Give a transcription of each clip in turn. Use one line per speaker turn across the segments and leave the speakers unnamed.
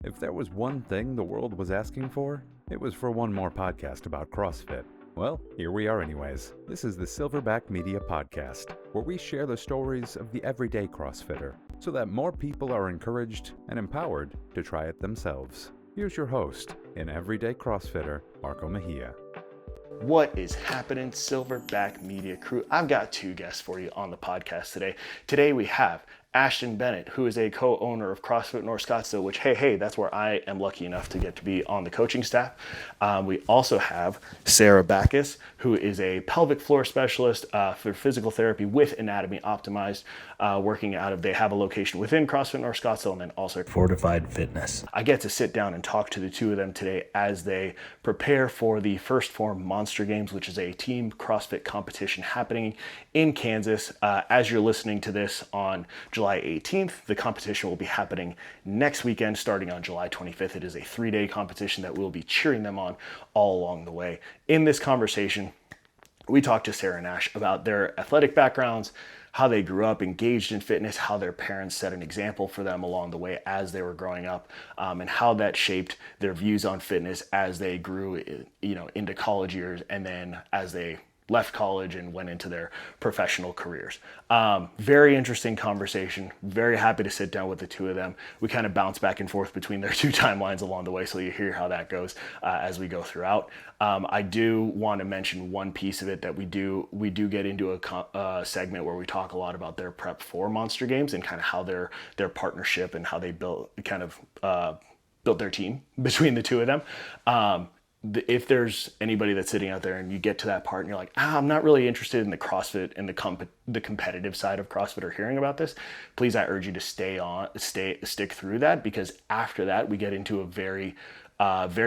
If there was one thing the world was asking for, it was for one more podcast about CrossFit. Well, here we are anyways. This is the Silverback Media Podcast, where we share the stories of the everyday CrossFitter, so that more people are encouraged and empowered to try it themselves. Here's your host and everyday CrossFitter, Marco Mejia.
What is happening, Silverback Media crew? I've got two guests for you on the podcast today. Today we have Ashton Bennett, who is a co-owner of CrossFit North Scottsdale, which, hey, that's where I am lucky enough to get to be on the coaching staff. We also have Sarah Backus, who is a pelvic floor specialist for physical therapy with Anatomy Optimized, working out of, they have a location within CrossFit North Scottsdale and then also Fortified Fitness. I get to sit down and talk to the two of them today as they prepare for the first Phorm Monster Games, which is a team CrossFit competition happening in Kansas. As you're listening to this on July 18th. The competition will be happening next weekend, starting on July 25th. It is a 3-day competition that we'll be cheering them on all along the way. In this conversation, we talked to Sarah and Ash about their athletic backgrounds, how they grew up engaged in fitness, how their parents set an example for them along the way as they were growing up, and how that shaped their views on fitness as they grew, into college years, and then as they left college and went into their professional careers. Very interesting conversation. Very happy to sit down with the two of them. We kind of bounce back and forth between their two timelines along the way, so you hear how that goes as we go throughout. I do want to mention one piece of it that we do get into a segment where we talk a lot about their prep for Monster Games and kind of how their partnership and how they built their team between the two of them. If there's anybody that's sitting out there and you get to that part and you're like, I'm not really interested in the CrossFit and the competitive side of CrossFit or hearing about this, please, I urge you to stick through that, because after that we get into a very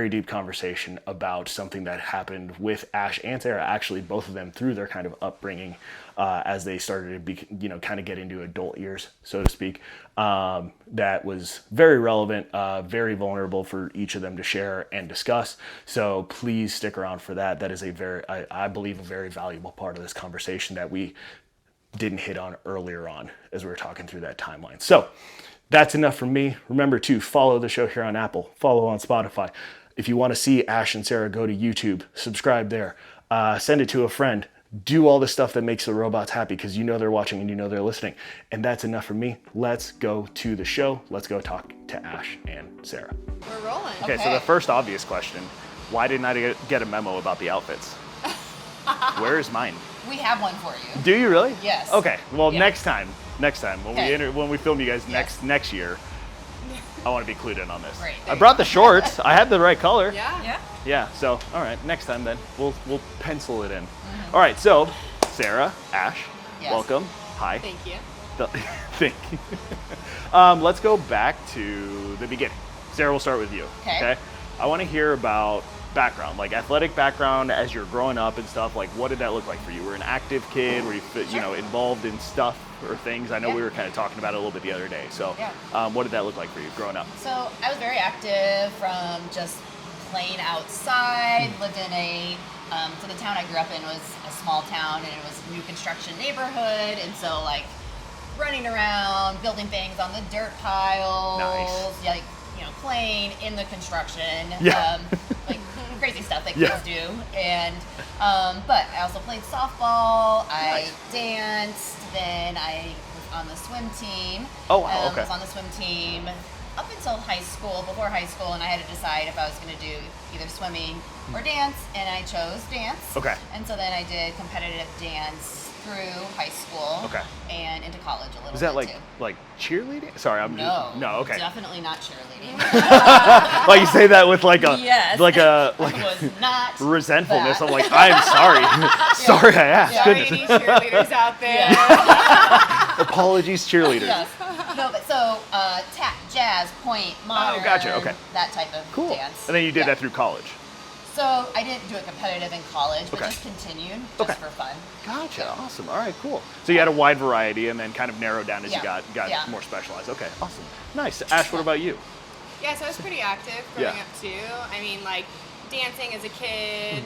deep conversation about something that happened with Ash and Sarah, actually both of them through their kind of upbringing as they started to kind of get into adult years, so to speak. That was very relevant, very vulnerable for each of them to share and discuss. So please stick around for that. That is I believe, a very valuable part of this conversation that we didn't hit on earlier on as we were talking through that timeline. So that's enough from me. Remember to follow the show here on Apple, follow on Spotify. If you want to see Ash and Sarah, go to YouTube, subscribe there, send it to a friend, do all the stuff that makes the robots happy, because you know they're watching and you know they're listening. And that's enough from me. Let's go to the show. Let's go talk to Ash and Sarah.
We're rolling.
Okay, so the first obvious question, why didn't I get a memo about the outfits? Where is mine?
We have one for you.
Do you really?
Yes.
Okay, well,
Yeah.
next time when we film you guys next year, I want to be clued in on this.
Great.
I brought the shorts. I had the right color.
Yeah.
Yeah, so all right, next time then we'll pencil it in. All right, so Sarah, Ash,
Yes.
welcome. Hi.
Thank you.
Thank you. Let's go back to the beginning. Sarah, we'll start with you.
Okay.
I want to hear about background, like athletic background as you're growing up and stuff. Like, what did that look like for you? Were you an active kid? Were you involved in stuff or things? I know
Yeah.
we were kind of talking about it a little bit the other day. So what did that look like for you growing up?
So I was very active from just playing outside, lived in so the town I grew up in was a small town, and it was a new construction neighborhood, and so like running around, building things on the dirt piles,
Nice.
playing in the construction,
Yeah.
like crazy stuff that kids do. And but I also played softball. I danced. Then I was on the swim team.
Oh wow! Okay.
I was on the swim team up until before high school, and I had to decide if I was going to do either swimming or dance, and I chose dance.
Okay.
And so then I did competitive dance through high school.
Okay.
And into college a little bit.
Was that
too.
like cheerleading? Sorry, I'm
No.
No, okay.
Definitely not cheerleading.
Like you say that with like a
Yes.
like
It was not
resentfulness.
that.
I'm like, I'm sorry. Sorry I asked.
Yeah.
Goodness.
Any cheerleaders out there?
Apologies, cheerleaders.
Yes. No, but so tap, jazz, point, modern.
Oh, gotcha, okay.
That type of
Cool.
dance.
And then you did
Yeah.
that through college.
So I didn't do it competitive in college, but
Okay.
just continued
Okay.
for fun.
Gotcha. Awesome. All right, cool. So you had a wide variety and then kind of narrowed down as you
Yeah.
got
Yeah.
more specialized. Okay, awesome. Nice. Ash, what about you?
Yeah, so I was pretty active growing
Yeah.
up too. I mean, like dancing as a kid,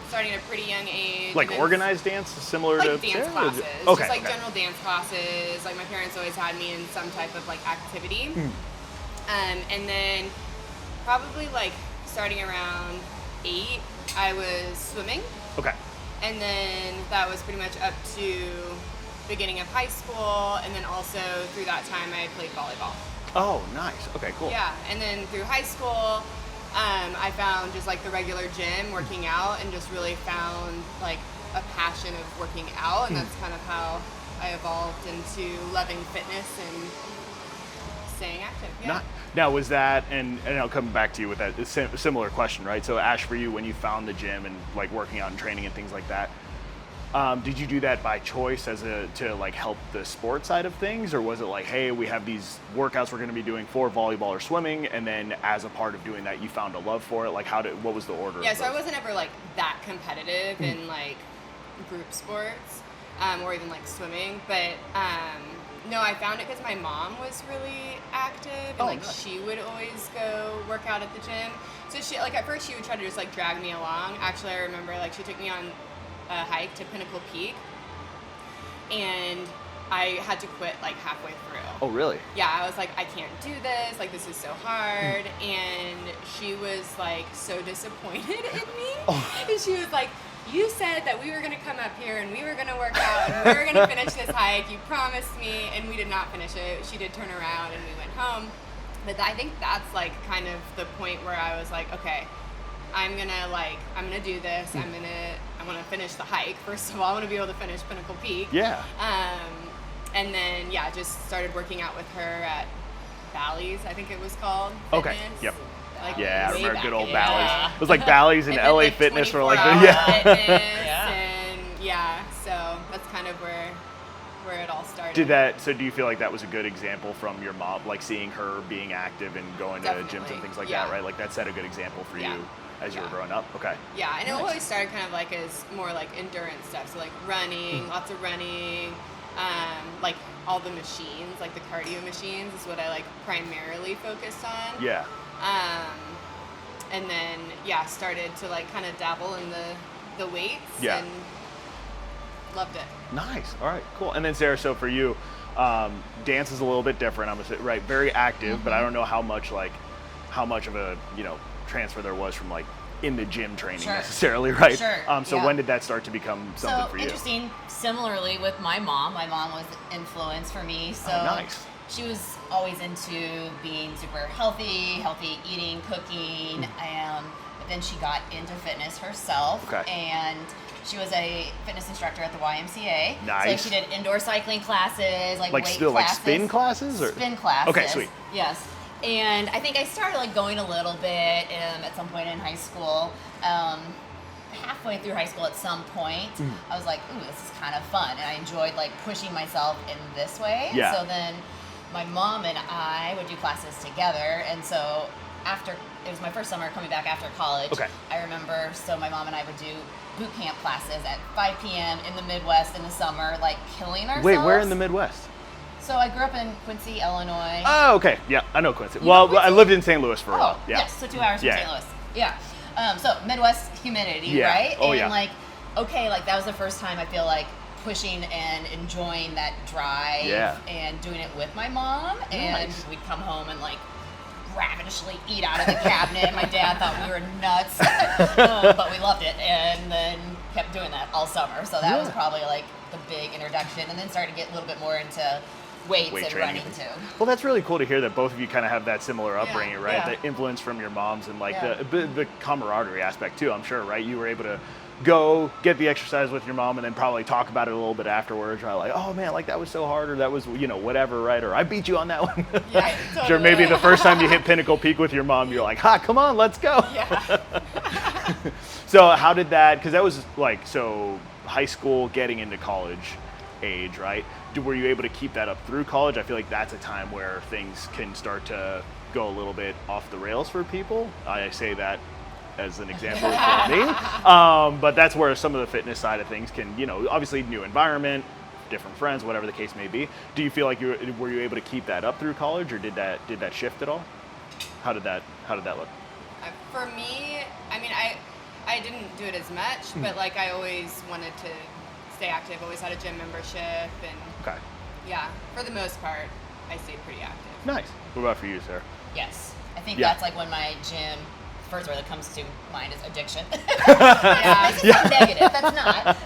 starting at a pretty young age.
Like
and then
organized dance, similar
like
to
dance
Sarah?
classes,
Okay.
just like
okay.
general dance classes. Like my parents always had me in some type of like activity. And then probably like starting around 8, I was swimming.
Okay.
And then that was pretty much up to beginning of high school. And then also through that time, I played volleyball.
Oh, nice. Okay, cool.
Yeah. And then through high school, I found just like the regular gym, working out, and just really found like a passion of working out. And that's kind of how I evolved into loving fitness and staying active. Yeah.
Now, was that, and I'll come back to you with that similar question, right? So, Ash, for you, when you found the gym and like working out and training and things like that, did you do that by choice to like help the sport side of things, or was it like, hey, we have these workouts we're going to be doing for volleyball or swimming, and then as a part of doing that, you found a love for it? Like, what was the order?
Yeah, so I wasn't ever like that competitive in like group sports, or even like swimming, but no, I found it because my mom was really active, and like
nice.
she would always go work out at the gym. So she, like, at first she would try to just like drag me along. Actually, I remember like she took me on a hike to Pinnacle Peak, and I had to quit like halfway through.
Oh, really?
Yeah, I was like, I can't do this, like this is so hard. And she was like so disappointed in me. And she was like, you said that we were gonna come up here and we were gonna work out and we were gonna finish this hike, you promised me, and we did not finish it. She did turn around and we went home. But I think that's like kind of the point where I was like, okay, I'm gonna do this. I want to finish the hike. First of all, I want to be able to finish Pinnacle Peak.
Yeah.
And then just started working out with her at Bally's, I think it was called.
Okay.
Fitness.
Yep.
Like
Yeah, I
way
remember
back
good old
in-
Bally's. It was like Bally's and
And then,
LA
like,
Fitness were
24
like,
hour
yeah.
fitness,
Yeah.
and so that's kind of where it all started.
So do you feel like that was a good example from your mom, like seeing her being active and going to gyms and
Definitely.
things like
Yeah.
that, right? Like that set a good example for
Yeah.
you as you were
Yeah.
growing up? Okay.
Yeah, and it
Nice.
always started kind of like as more like endurance stuff. So like running, lots of running, like all the machines, like the cardio machines is what I like primarily focused on.
Yeah.
And then started to like kind of dabble in the weights
Yeah.
and loved it.
Nice. All right, cool. And then Sarah, so for you, dance is a little bit different. I'm gonna say, right, very active, but I don't know how much of a transfer there was from like in the gym training
Sure.
necessarily, right?
Sure,
So
yeah.
when did that start to become something
So
for you?
interesting. Similarly with my mom was an influence for me. So
Oh, nice.
she was always into being super healthy eating, cooking, but then she got into fitness herself.
Okay.
And she was a fitness instructor at the YMCA.
Nice.
So she did indoor cycling classes, like weight
still
classes.
like spin classes or
Spin classes.
Okay, sweet.
Yes. And I think I started like going a little bit at some point in high school. Halfway through high school at some point, I was like, ooh, this is kind of fun. And I enjoyed like pushing myself in this way.
Yeah.
So then my mom and I would do classes together. And so it was my first summer coming back after college.
Okay.
I remember, so my mom and I would do boot camp classes at 5 p.m. in the Midwest in the summer, like killing ourselves.
Wait, where in the Midwest?
So I grew up in Quincy, Illinois.
Oh, okay. Yeah, I know Quincy.
You know
Well,
Quincy?
I lived in St. Louis for a while. Yeah.
Yes, so 2 hours from
Yeah.
St. Louis. Yeah. So Midwest humidity,
Yeah.
right?
Oh,
and
yeah.
like, okay, like that was the first time I feel like pushing and enjoying that drive
Yeah.
and doing it with my mom. And
Nice.
we'd come home and like ravenously eat out of the cabinet. My dad thought we were nuts, but we loved it, and then kept doing that all summer. So that was
Yeah.
probably like the big introduction, and then started to get a little bit more into weights
Weight
and
training
running
and
too.
things. Well, that's really cool to hear that both of you kind of have that similar upbringing, right?
yeah.
The influence from your moms and like
Yeah.
the camaraderie aspect too, I'm sure, right? You were able to go get the exercise with your mom and then probably talk about it a little bit afterwards, right? Like, oh man, like that was so hard, or that was, whatever, right? Or I beat you on that one.
Yeah,
Sure,
totally.
maybe the first time you hit Pinnacle Peak with your mom, you're like, ha, come on, let's go.
Yeah.
So how did that, because that was like, so high school getting into college age, right? Were you able to keep that up through college? I feel like that's a time where things can start to go a little bit off the rails for people. I say that as an example for me. But that's where some of the fitness side of things can, obviously new environment, different friends, whatever the case may be. Do you feel like were you able to keep that up through college, or did that shift at all? How did that look?
For me, I mean, I didn't do it as much, but like I always wanted to stay active. Always had a gym membership, and
Okay.
yeah, for the most part, I stayed pretty active.
Nice. What about for you, Sarah?
Yes. I think
Yeah.
that's like when my gym, first word that comes to mind is addiction. Yeah. It makes it sound negative. That's not.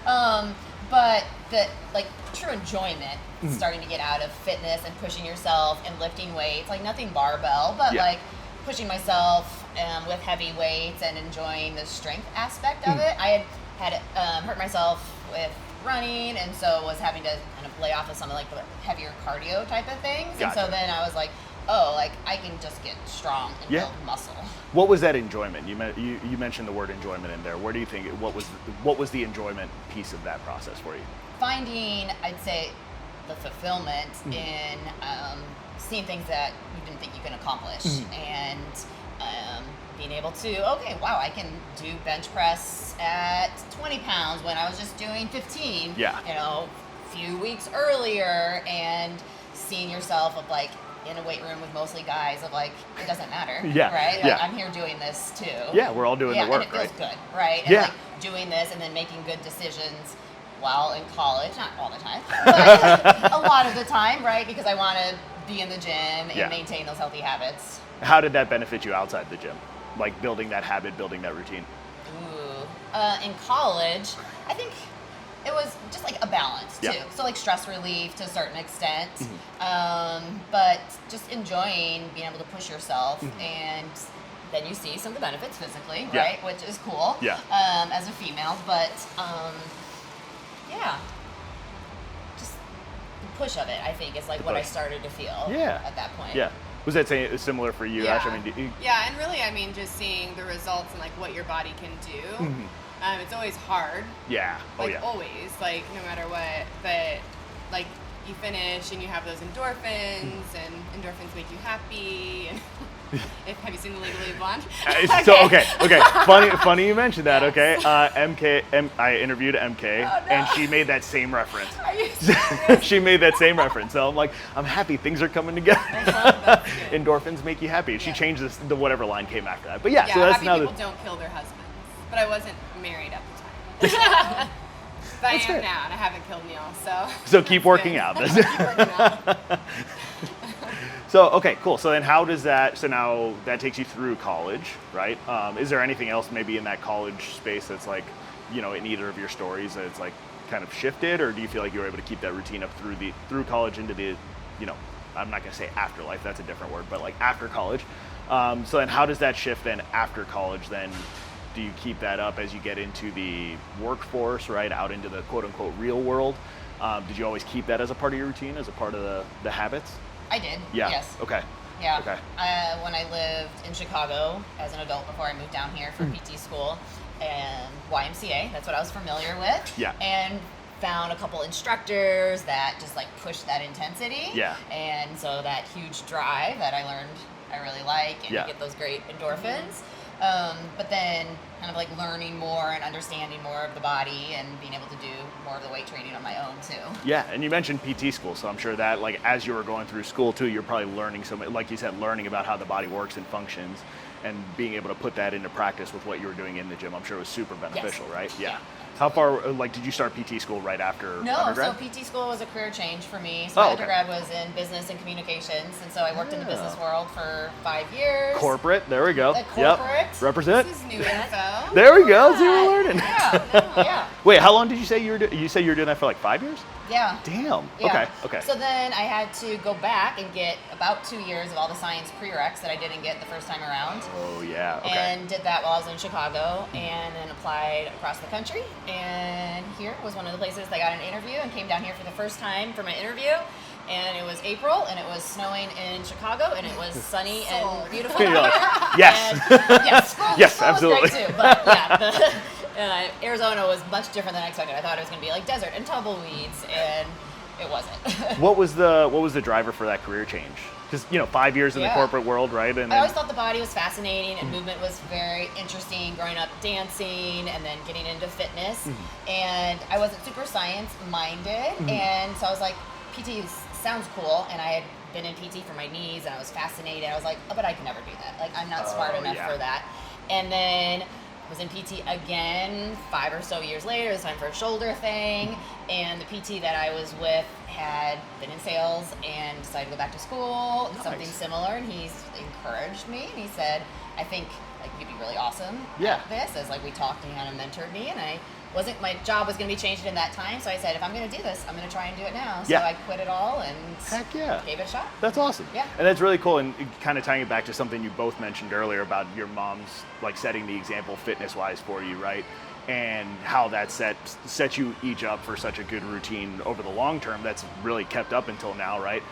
No. But the like true enjoyment starting to get out of fitness and pushing yourself and lifting weights, like nothing barbell, but like pushing myself with heavy weights and enjoying the strength aspect of it. I had hurt myself with running, and so was having to kind of lay off of some of like the heavier cardio type of things.
Gotcha.
And so then I was like, oh, like I can just get strong and build muscle.
What was that enjoyment? You mentioned the word enjoyment in there. Where do you think what was the enjoyment piece of that process for you?
Finding, I'd say, the fulfillment in seeing things that you didn't think you can accomplish, and being able to, okay, wow, I can do bench press at 20 pounds when I was just doing 15.
Yeah.
You know, a few weeks earlier, and seeing yourself of like in a weight room with mostly guys of like, it doesn't matter.
Yeah.
Right?
Yeah.
Like, I'm here doing this too.
Yeah, we're all doing the work,
and it feels
right?
good, right? And
Yeah.
like doing this and then making good decisions while in college, not all the time, but a lot of the time, right? Because I want to be in the gym and maintain those healthy habits.
How did that benefit you outside the gym? Like building that habit, building that routine?
Ooh. In college, I think it was just like a balance too.
Yeah.
So like stress relief to a certain extent, but just enjoying being able to push yourself, and then you see some of the benefits physically, right? Which is cool.
Yeah.
As a female, but yeah, just the push of it, I think, is like what I started to feel at that point.
Yeah. Was that similar for you, Ash? I mean,
yeah, and really, I mean, just seeing the results and like what your body can do. It's always hard.
Yeah.
Like always, like no matter what. But like you finish and you have those endorphins, and endorphins make you happy. And have you seen the Legally Blonde?
Okay. Funny you mentioned that. Okay. I interviewed MK, and she made that same reference.
Are you serious?
She made that same reference. So I'm like, I'm happy things are coming together.
That's good.
Endorphins make you happy. And she changed the whatever line came after that. But
Yeah,
so that's
happy
now
people don't kill their husbands. But I wasn't married at the time. But I am
fair.
now, and I haven't killed Neil, so.
So keep working out.
Keep working out.
So, okay, cool. So then how does that, so now that takes you through college, right? Is there anything else maybe in that college space that's like, you know, in either of your stories that it's like kind of shifted, or do you feel like you were able to keep that routine up through college into the, you know, I'm not going to say afterlife, that's a different word, but like after college. So then how does that shift then after college then? Do you keep that up as you get into the workforce, right, out into the quote-unquote real world? Did you always keep that as a part of your routine, as a part of the habits?
I did.
Yeah.
Yes.
Okay.
Yeah.
Okay.
When I lived in Chicago as an adult before I moved down here for PT school and YMCA, that's what I was familiar with.
Yeah.
And found a couple instructors that just like pushed that intensity.
Yeah.
And so that huge drive that I learned I really like, and you get those great endorphins. But then kind of like learning more and understanding more of the body and being able to do more of the weight training on my own too.
Yeah, and you mentioned PT school, so I'm sure that like as you were going through school too, you're probably learning so much, like you said, learning about how the body works and functions, and being able to put that into practice with what you were doing in the gym. I'm sure it was super beneficial, right? Yeah. How far, like, did you start PT school right after undergrad?
So PT school was a career change for me. So my undergrad was in business and communications, and so I worked in the business world for 5 years.
Corporate, there we go.
Corporate.
Yep. Represent.
This is new info.
There we go. See, we're learning.
Yeah.
Wait, how long did you say you were doing? You said you were doing that for like 5 years?
Yeah.
Damn.
Yeah.
Okay.
So then I had to go back and get about 2 years of all the science prereqs that I didn't get the first time around.
Oh yeah. Okay.
And did that while I was in Chicago, and then applied across the country. And here was one of the places I got an interview, and came down here for the first time for my interview. And it was April, and it was snowing in Chicago, and it was sunny and beautiful.
You're like, yes.
And, yes.
Yes,
school
absolutely.
was great too, but yeah. Arizona was much different than I expected. I thought it was going to be like desert and tumbleweeds, and it wasn't.
What was the driver for that career change? Because 5 years in the corporate world, right? And
I always thought the body was fascinating, and movement was very interesting. Growing up dancing, and then getting into fitness, and I wasn't super science minded, and so I was like, PT sounds cool, and I had been in PT for my knees, and I was fascinated. I was like, oh, but I can never do that. Like, I'm not smart enough for that. And then was in PT again 5 or so years later. It was time for a shoulder thing, and the PT that I was with had been in sales and decided to go back to school, something similar, and he's encouraged me, and he said, I think like you'd be really awesome at this, as like we talked, and he kind of mentored me, and my job was going to be changed in that time, so I said, if I'm going to do this, I'm going to try and do it now. So I quit it all and gave it a shot.
That's awesome.
Yeah.
And that's really cool, and kind of tying it back to something you both mentioned earlier about your mom's like setting the example fitness-wise for you, right? And how that set you each up for such a good routine over the long term that's really kept up until now, right?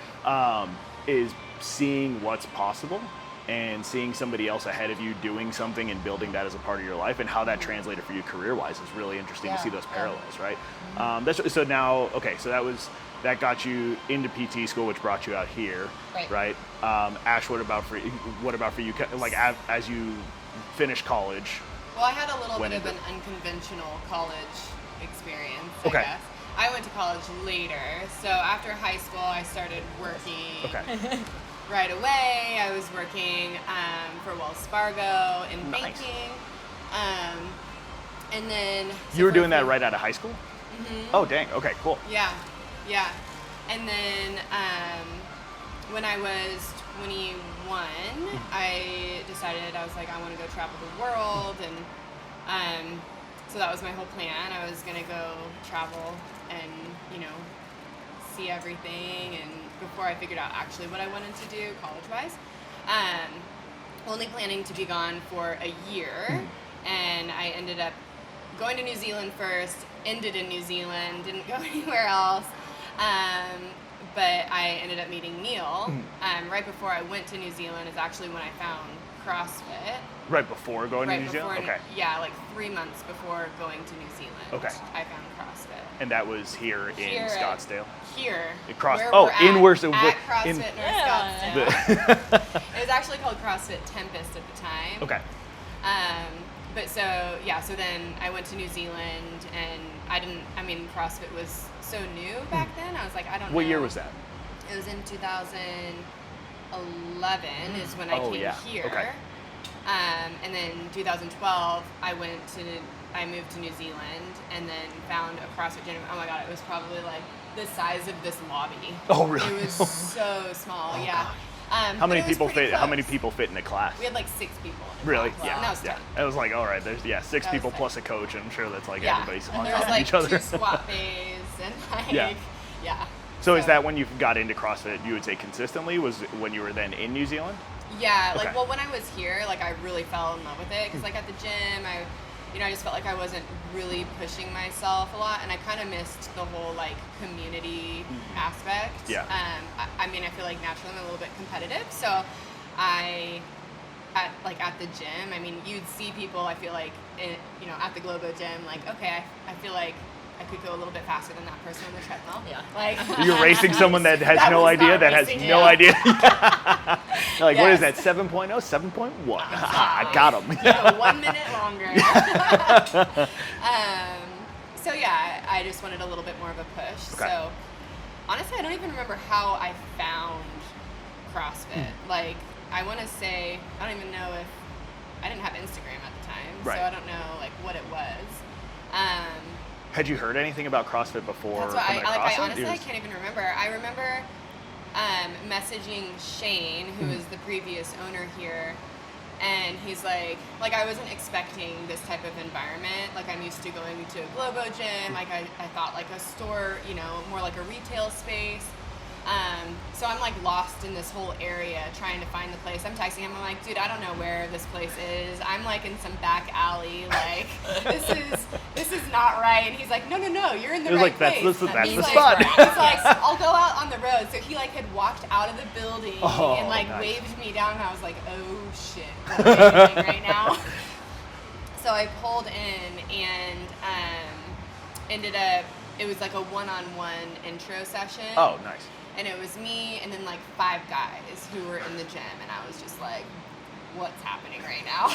Is seeing what's possible and seeing somebody else ahead of you doing something and building that as a part of your life, and how that translated for you career-wise is really interesting to see those parallels, right? So now, okay, so that got you into PT school, which brought you out here, right? Ash, what about for you? Like as you finished college.
Well, I had a little bit of an unconventional college experience, I guess. I went to college later, so after high school, I started working. Right away, I was working for Wells Fargo in banking, and then
you were doing that right out of high school. Mm-hmm. Oh, dang. Okay, cool.
Yeah. And then when I was 21, I decided I was like, I want to go travel the world, and so that was my whole plan. I was gonna go travel and see everything, and before I figured out actually what I wanted to do college-wise, only planning to be gone for a year, and I ended up going to New Zealand first, ended in New Zealand, didn't go anywhere else, but I ended up meeting Neil. Right before I went to New Zealand is actually when I found CrossFit.
Right before going to New Zealand?
Okay. Yeah, like 3 months before going to New Zealand. I found CrossFit.
And that was here in Scottsdale?
Here.
At CrossFit North
Scottsdale. It was actually called CrossFit Tempest at the time.
Okay.
But so then I went to New Zealand, and CrossFit was so new back then. I was like, I don't know.
What year was that?
It was in 2011 is when I came here.
Okay.
And then 2012, I moved to New Zealand and then found a CrossFit gym. Oh my God, it was probably like the size of this lobby.
Oh really?
It was so small. Yeah.
How many people fit? Close. How many people fit in a class?
We had like 6 people.
Really?
Class.
Yeah.
And that was tight.
I was like, all right, there's 6 people plus a coach, and I'm sure that's like everybody's on
top
of each other.
There was like 2 squat bays and like
So is that when you got into CrossFit? You would say consistently was when you were then in New Zealand?
Yeah. Like when I was here, like I really fell in love with it because like at the gym, I just felt like I wasn't really pushing myself a lot, and I kind of missed the whole like community aspect.
Yeah.
I feel like naturally I'm a little bit competitive, so at the gym, you'd see people. I feel like at the Globo gym, like okay, I feel like I could go a little bit faster than that person on the treadmill.
Yeah.
Like
you're racing someone that has no idea, that has no idea. Like, what is that, 7.0, 7.1? I got him.
1 minute longer. So yeah, I just wanted a little bit more of a push.
Okay.
So honestly, I don't even remember how I found CrossFit. Like, I want to say, I don't even know if, I didn't have Instagram at the time, so I don't know like what it was.
Had you heard anything about CrossFit before?
That's what I honestly I can't even remember. I remember messaging Shane, who was the previous owner here, and he's like I wasn't expecting this type of environment. Like I'm used to going to a Globo gym. Like I thought like a store, more like a retail space. So I'm like lost in this whole area trying to find the place. I'm texting him. I'm like, dude, I don't know where this place is. I'm like in some back alley. Like this is not right. And he's like, no, you're in the right place.
That's the
like,
spot.
He's like, I'll go out on the road. So he like had walked out of the building and like waved me down. And I was like, oh shit, what am I doing right now? So I pulled in and ended up. It was like a one-on-one intro session.
Oh, nice.
And it was me and then like 5 guys who were in the gym, and I was just like, what's happening right now?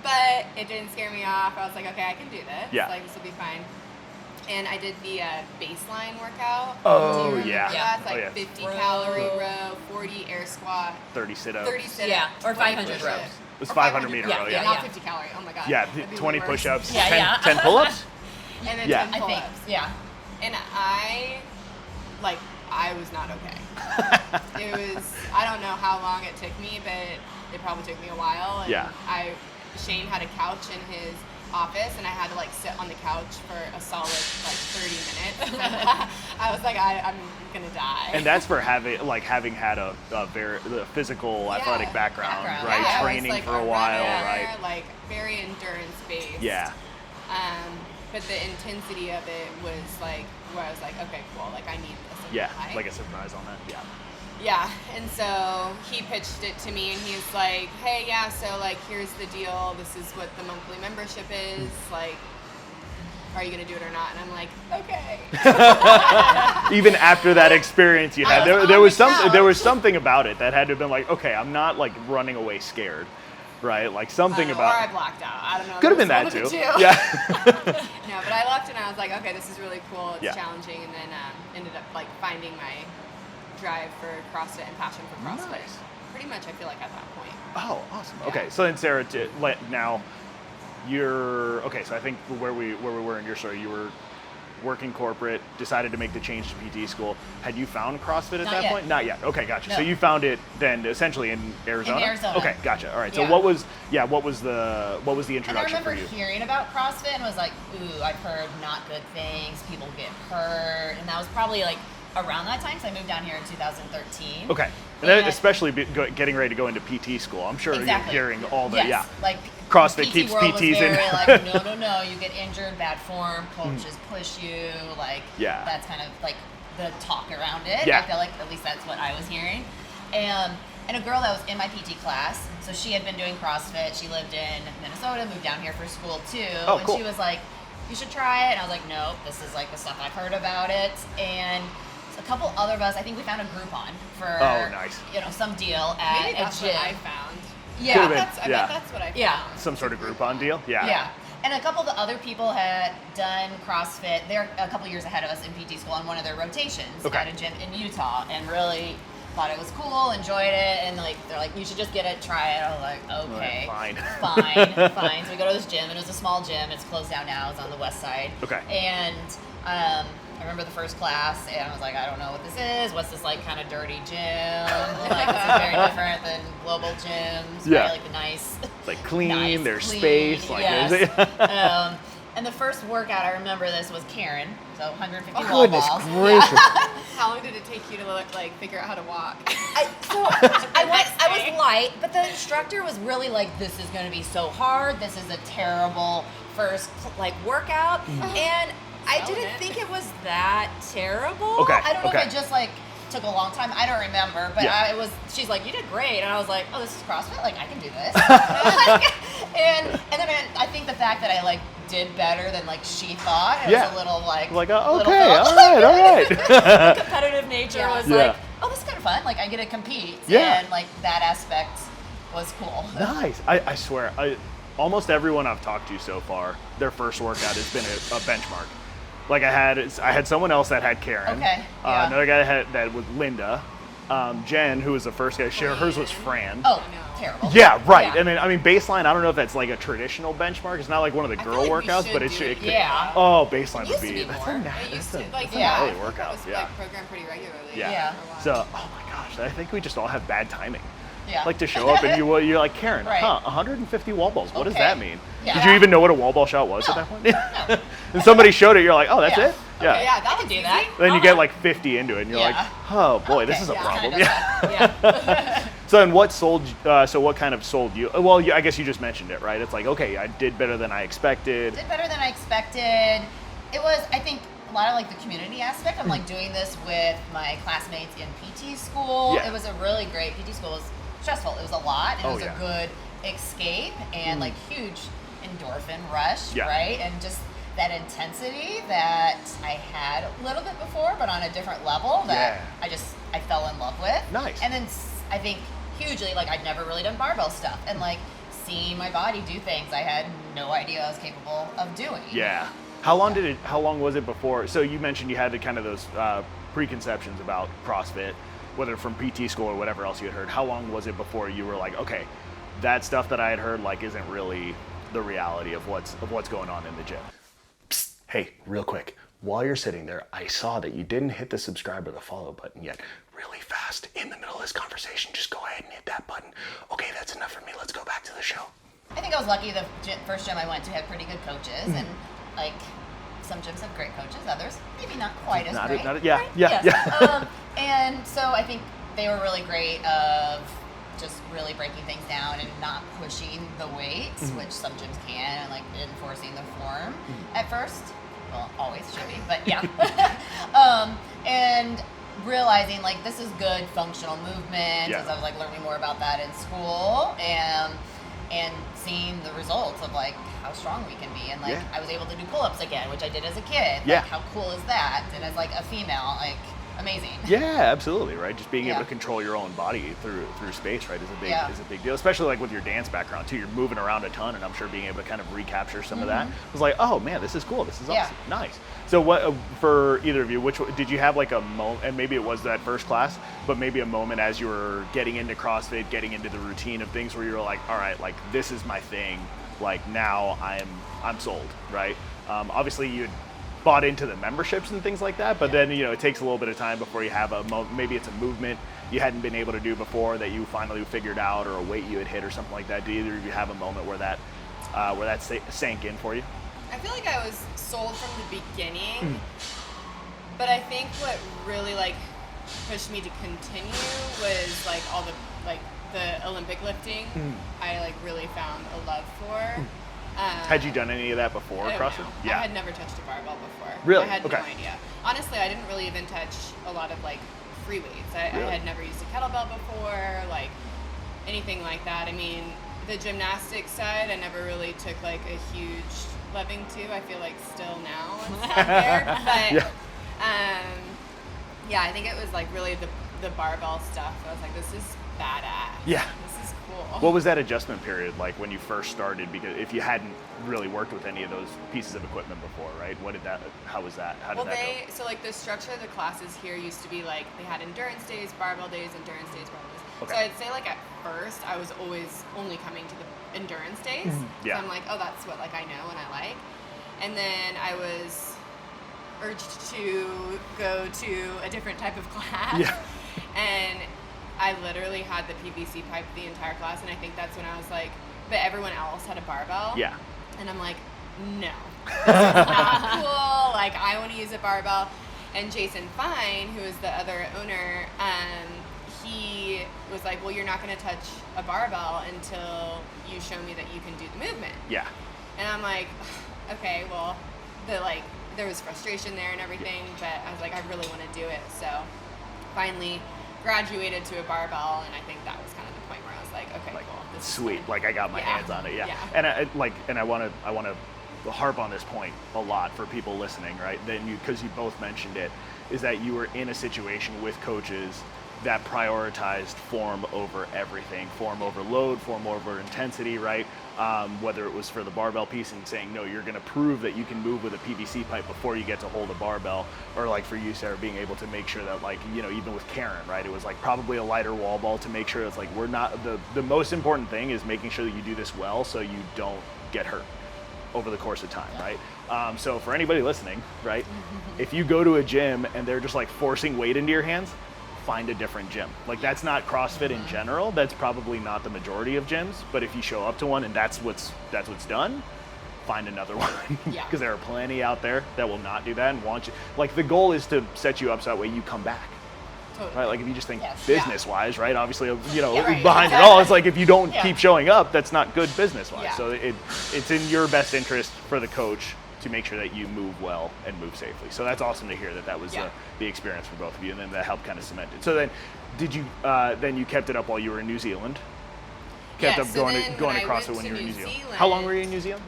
But it didn't scare me off. I was like, okay, I can do this.
Yeah.
Like, this will be fine. and I did the baseline workout.
Oh,
Do you remember
yeah.
that? It's
Oh,
like
yeah.
50 calorie row, 40 air squat,
30 sit-ups.
30 sit-ups,
Yeah, or
20
500
push-ups.
rows.
It was
Or
500 meter
yeah,
row,
yeah,
Not
yeah.
50 calorie. Oh my god.
Yeah,
That'd be
20
way worse.
push-ups,
Yeah,
10,
yeah.
10 pull-ups?
And then
Yeah.
10
I think,
pull-ups.
yeah.
And I was not okay. It was, I don't know how long it took me, but it probably took me a while. And
Yeah.
Shane had a couch in his office, and I had to like sit on the couch for a solid like 30 minutes. I was like, I'm gonna die.
And that's for having had a very physical, athletic background, right?
Yeah, I was,
Training
like,
for a while,
runner,
right?
Like very endurance based.
Yeah.
But the intensity of it was like where I was like, okay, cool, like I need this in
Yeah,
my life.
like a surprise on that. Yeah.
Yeah, and so he pitched it to me, and he's like, hey, yeah, so like here's the deal. This is what the monthly membership is. Like, are you gonna do it or not? And I'm like, okay.
Even after that experience you had, there was something about it that had to have been like, okay, I'm not like running away scared, right? Like something about.
Or I blacked out. I don't know.
Could have been
There
that
was
too.
one of the two.
Yeah.
No, but I left and I was like, okay, this is really cool. It's
Yeah.
challenging, and then ended up like finding my drive for CrossFit and passion for CrossFit.
Nice.
Pretty much, I feel like at that point.
Oh, awesome.
Yeah.
Okay, so then Sarah, now you're okay. So I think where we were in your story, you were working corporate, decided to make the change to PT school. Had you found CrossFit at
Not
that
yet.
point? Not yet. Okay, gotcha.
No.
So you found it then essentially in Arizona.
In Arizona.
Okay, gotcha. All right. So
Yeah.
what was the
And I
introduction
remember
for you?
hearing about CrossFit and was like, ooh, I've heard not good things. People get hurt. And that was probably like around that time, so I moved down here in 2013.
Okay, and then especially getting ready to go into PT school. I'm sure
Exactly.
you're hearing all the
Yes, like
CrossFit
PT
keeps
world
PTs
was
in.
very like, no, you get injured, bad form, coaches push you, like
Yeah.
that's kind of like the talk around it.
Yeah.
I feel like at least that's what I was hearing. And a girl that was in my PT class, so she had been doing CrossFit. She lived in Minnesota, moved down here for school too.
Oh,
and
cool.
she was like, you should try it. And I was like, nope, this is like the stuff I've heard about it. And a couple other of us, I think we found a Groupon for
nice.
Some deal at
Maybe
a
that's
gym.
what I found.
Yeah,
Could've been.
I
Yeah.
bet that's what I found.
Yeah.
Some sort of Groupon deal. Yeah.
Yeah. And a couple of the other people had done CrossFit. They're a couple years ahead of us in PT school on one of their rotations
Okay.
at a gym in Utah, and really thought it was cool, enjoyed it, and like they're like, you should just get it, try it. I was like, okay,
Fine.
fine. So we go to this gym, and it was a small gym. It's closed down now. It's on the west side.
Okay.
And I remember the first class, and I was like, I don't know what this is. What's this like kind of dirty gym? Like this is very different than global gyms.
Yeah.
Right? Like the nice.
It's like clean.
Nice,
There's
clean,
space. Like
yes. And the first workout, I remember this was Karen, so 150
Oh,
wall
goodness
balls.
gracious.
How long did it take you to like figure out how to walk?
I was light, but the instructor was really like, this is going to be so hard. This is a terrible first workout. And I
Selling
didn't
it.
think it was that terrible.
Okay,
I don't know
okay.
if it just took a long time. I don't remember, but
Yeah.
she's like, you did great. And I was like, oh, this is CrossFit? Like, I can do this. and then I think the fact that I did better than she thought, it
Yeah.
was a little
okay, all right.
competitive nature
Yeah.
was
Yeah.
like, oh, this is kind of fun. Like, I get to compete.
Yeah.
And that aspect was cool.
Nice. I swear, almost everyone I've talked to so far, their first workout has been a benchmark. Like I had someone else that had Karen.
Okay, yeah.
Another guy that was Linda. Jen, who was the first guy, hers was Fran.
Oh, terrible.
Yeah, right.
Yeah.
And then baseline. I don't know if that's a traditional benchmark. It's not like one of the
I
girl
feel like we
workouts,
should
but it
do
should.
it.
It could,
Yeah.
Oh, baseline
It
would
used to
be.
be
That's
more.
a
It
that's
used
a,
to
that's a
yeah.
gnarly
That
workout.
was
Yeah.
programmed pretty regularly.
Yeah.
for a while.
So, oh my gosh, I think we just all have bad timing.
Yeah.
Like to show up and you're like, Karen,
Right.
150 wall balls. What does
Okay.
that mean?
Yeah.
Did you even know what a wall ball shot was
No.
at that point?
No.
And somebody showed it. You're like, oh, that's
Yeah.
it. Yeah.
Okay, yeah,
I
that
can
was
do that.
easy.
Then you get 50 into it, and you're
Yeah.
like, oh boy, this
Okay,
is a
yeah,
problem.
kinda
Yeah.
Yeah.
So then, what sold? So what kind of sold you? Well, I guess you just mentioned it, right? It's like, okay, I did better than I expected.
Did better than I expected. It was, I think, a lot of the community aspect. I'm doing this with my classmates in PT school.
Yeah.
It was a really great PT school. It was stressful. It was a lot, and
Oh,
it was
yeah.
a good escape and huge endorphin rush,
Yeah.
right? And just that intensity that I had a little bit before, but on a different level that
Yeah.
I fell in love with.
Nice.
And then I think hugely, I'd never really done barbell stuff, and seeing my body do things I had no idea I was capable of doing.
Yeah. How long was it before? So you mentioned you had kind of those preconceptions about CrossFit, whether from PT school or whatever else you had heard. How long was it before you were like, okay, that stuff that I had heard like isn't really the reality of what's going on in the gym? Psst, hey, real quick, while you're sitting there, I saw that you didn't hit the subscribe or the follow button yet. Really fast, in the middle of this conversation, just go ahead and hit that button. Okay, that's enough for me. Let's go back to the show.
I think I was lucky. The first gym I went to had pretty good coaches, and like some gyms have great coaches, others maybe not quite as great.
Yeah.
And so I think they were really great of just really breaking things down and not pushing the weights, which some gyms can, and like enforcing the form at first. Well, always should be, but yeah. And realizing like this is good functional movement, as I was like learning more about that in school, and seeing the results of like how strong we can be, and like I was able to do pull-ups again, which I did as a kid. Like, how cool is that? And as like a female, like amazing.
Yeah, absolutely, right? Just being able to control your own body through space, right, is a big deal. Especially like with your dance background too. You're moving around a ton, and I'm sure being able to kind of recapture some of that was like, oh man, this is cool. This is awesome. Nice. So what for either of you? Which did you have like a moment? And maybe it was that first class, but maybe a moment as you were getting into CrossFit, getting into the routine of things, where you were like, all right, like this is my thing. Like now I'm sold, right? Obviously you bought into the memberships and things like that, but then it takes a little bit of time before you have maybe it's a movement you hadn't been able to do before that you finally figured out, or a weight you had hit or something like that. Do either of you have a moment where that sank in for you?
I feel like I was sold from the beginning, but I think what really like pushed me to continue was like all the Olympic lifting. I like really found a love for.
Had you done any of that before CrossFit?
Yeah. I had never touched a barbell before.
Really?
I had no idea. Honestly, I didn't really even touch a lot of like free weights. I had never used a kettlebell before, like anything like that. I mean, the gymnastics side, I never really took like a huge loving to. I feel like still now it's out there. But I think it was like really the barbell stuff. I was like, this is badass.
Yeah.
This is cool.
What was that adjustment period like when you first started? Because if you hadn't really worked with any of those pieces of equipment before, right? How was that? How did that go?
So like the structure of the classes here used to be like they had endurance days, barbell days, endurance days, barbell days. Okay. So I'd say like at first I was always only coming to the endurance days. So I'm like, oh, that's what like I know and I like. And then I was urged to go to a different type of class. Yeah. And I literally had the PVC pipe the entire class, and I think that's when I was like, but everyone else had a barbell. Yeah. And I'm like, no, this is not cool. Like, I want to use a barbell. And Jason Fine, who is the other owner, he was like, well, you're not going to touch a barbell until you show me that you can do the movement. Yeah. And I'm like, okay, well, there was frustration there and everything, but I was like, I really want to do it. So finally graduated to a barbell, and I think that was kind of the point where I was like, okay, cool. This
sweet. Like I got my hands on it. Yeah. And I want to harp on this point a lot for people listening, right? Then because you both mentioned it, is that you were in a situation with coaches that prioritized form over everything, form over load, form over intensity, right? Whether it was for the barbell piece and saying, no, you're going to prove that you can move with a PVC pipe before you get to hold a barbell, or like for you, Sarah, being able to make sure that like, even with Karen, right, it was like probably a lighter wall ball to make sure it's like, we're not, the most important thing is making sure that you do this well so you don't get hurt over the course of time, right? So for anybody listening, right, if you go to a gym and they're just like forcing weight into your hands, find a different gym. Like that's not CrossFit in general. That's probably not the majority of gyms. But if you show up to one and that's what's done, find another one. Because there are plenty out there that will not do that and want you. Like the goal is to set you up so that way you come back. Totally. Right? Like if you just think business-wise, right? Obviously, behind it all, it's like if you don't keep showing up, that's not good business-wise. Yeah. So it's in your best interest for the coach to make sure that you move well and move safely. So that's awesome to hear that was the experience for both of you, and then that helped kind of cement it. So then, did you then you kept it up while you were in New Zealand? Kept up going to CrossFit when you were in New Zealand. How long were you in New Zealand?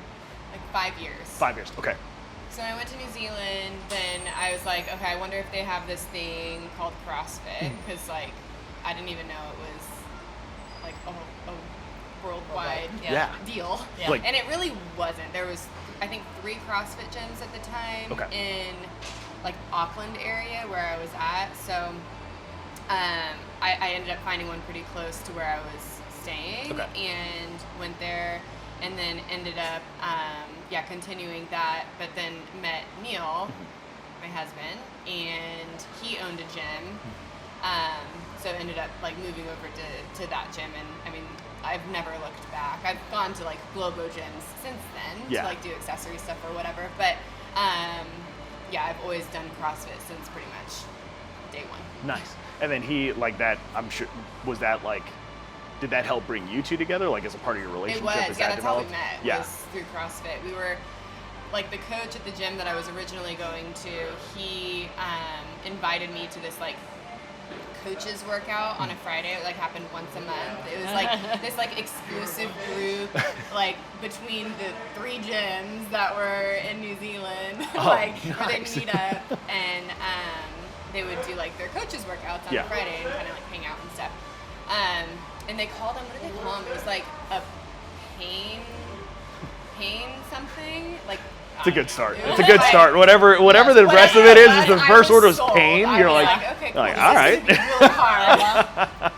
Like 5 years.
5 years. Okay.
So when I went to New Zealand, then I was like, okay, I wonder if they have this thing called CrossFit, because like I didn't even know it was like a worldwide
Yeah.
deal.
Yeah.
Like-
And it really wasn't. There was, I think, 3 CrossFit gyms at the time in like Auckland area where I was at. So I ended up finding one pretty close to where I was staying and went there, and then ended up continuing that, but then met Neil, my husband, and he owned a gym. So ended up like moving over to that gym, and I mean, I've never looked back. I've gone to like Globo gyms since then to like do accessory stuff or whatever, but I've always done CrossFit since pretty much day one.
Nice. And then he, like that, I'm sure, was that like, did that help bring you two together, like as a part of your relationship?
It was,
as
yeah,
that
that's how we
developed?
met, was through CrossFit. We were, like the coach at the gym that I was originally going to, he invited me to this like coaches workout on a Friday. It like happened once a month. It was like this like exclusive group like between the 3 gyms that were in New Zealand, where they meet up, and they would do like their coaches workouts on a Friday and kind of like hang out and stuff. And they called them, what did they call them? It was like a pain something, like.
It's a good start. It's a good start. Whatever the rest of it is the first word was pain. You're like,
okay, cool.
like, all right.
This is really hard.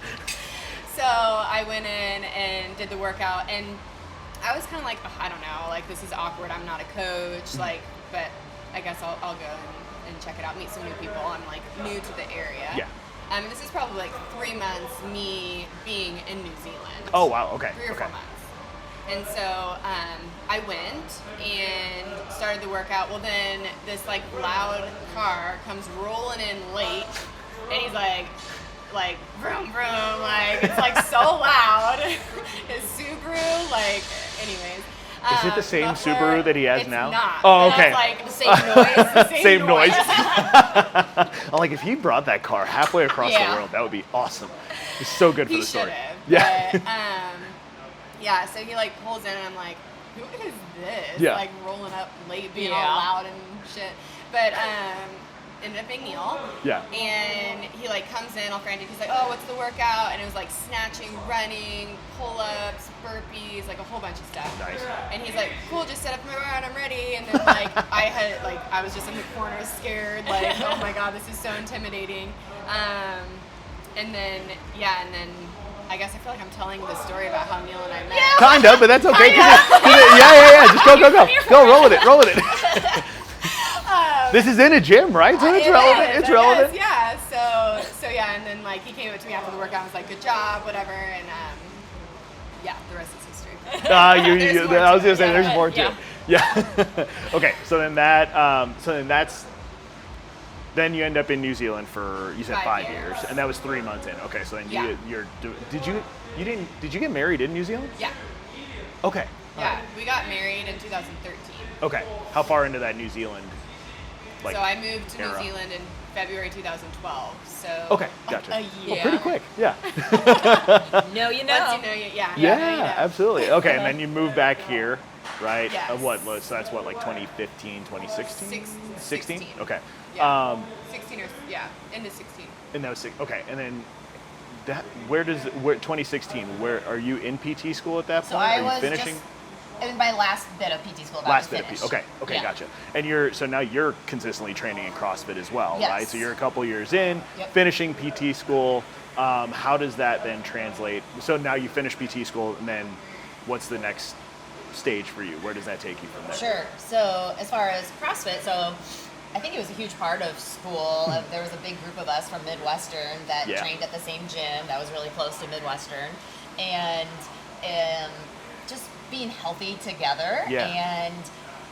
So I went in and did the workout, and I was kind of like, I don't know, like this is awkward. I'm not a coach, like, but I guess I'll go and check it out, meet some new people. I'm like new to the area.
Yeah.
This is probably like 3 months me being in New Zealand.
Oh wow. Okay.
3 or 4 months. And so I went and started the workout. Well, then this like loud car comes rolling in late, and he's like vroom vroom, like it's like so loud. His Subaru, like, anyways.
Is it the same Subaru that he has
it's
now?
Not.
Oh,
But
okay.
it's like the same noise. The
Same noise. I'm like, if he brought that car halfway across the world, that would be awesome. It's so good for
He
the story.
should've,
Yeah.
But, yeah, so he like pulls in, and I'm like, who is this?
Yeah.
Like rolling up late, being all loud and shit. But ended up being Neil.
Yeah.
And he like comes in all frantic. He's like, oh, what's the workout? And it was like snatching, running, pull-ups, burpees, like a whole bunch of stuff.
Nice.
And he's like, cool, just set up my rod, I'm ready. And then like I was just in the corner scared, like, oh my God, this is so intimidating. And then I guess I feel like I'm telling the story about how Neil and I met.
Kind of, but that's okay. Yeah. Just go. Go, roll with it. This is in a gym, right? So it's relevant. It's relevant.
Yeah. So yeah, and then like he came up to me after the workout and was like, "Good job," whatever, and the rest is history.
I was gonna say there's more to it. Yeah. Okay. So then then you end up in New Zealand for, you said 5 years, and that was 3 months in. Okay. So then did you get married in New Zealand?
Yeah.
Okay.
Yeah. We got married in 2013.
Okay. How far into that New Zealand?
So I moved to
era?
New Zealand in February 2012. So
Okay, gotcha.
a year.
Well, pretty quick. Yeah.
No, you
Once
know.
you know, yeah,
Yeah,
you know.
absolutely. Okay, and then you moved back here, right?
Yes.
So that's what, like 2015, 2016?
16.
Okay.
Yeah. 16 or into 16.
And that was okay. And then where 2016? Where are you in PT school at that point?
So I
are you
was
finishing?
it was my last bit of PT school.
Last bit of PT. Okay,
Yeah.
gotcha. And now you're consistently training in CrossFit as well,
Yes.
right? So you're a couple years in,
Yep.
finishing PT school. How does that then translate? So now you finish PT school, and then what's the next stage for you? Where does that take you from there?
Sure. So as far as CrossFit, so I think it was a huge part of school. There was a big group of us from Midwestern that trained at the same gym that was really close to Midwestern, and just being healthy together.
Yeah.
And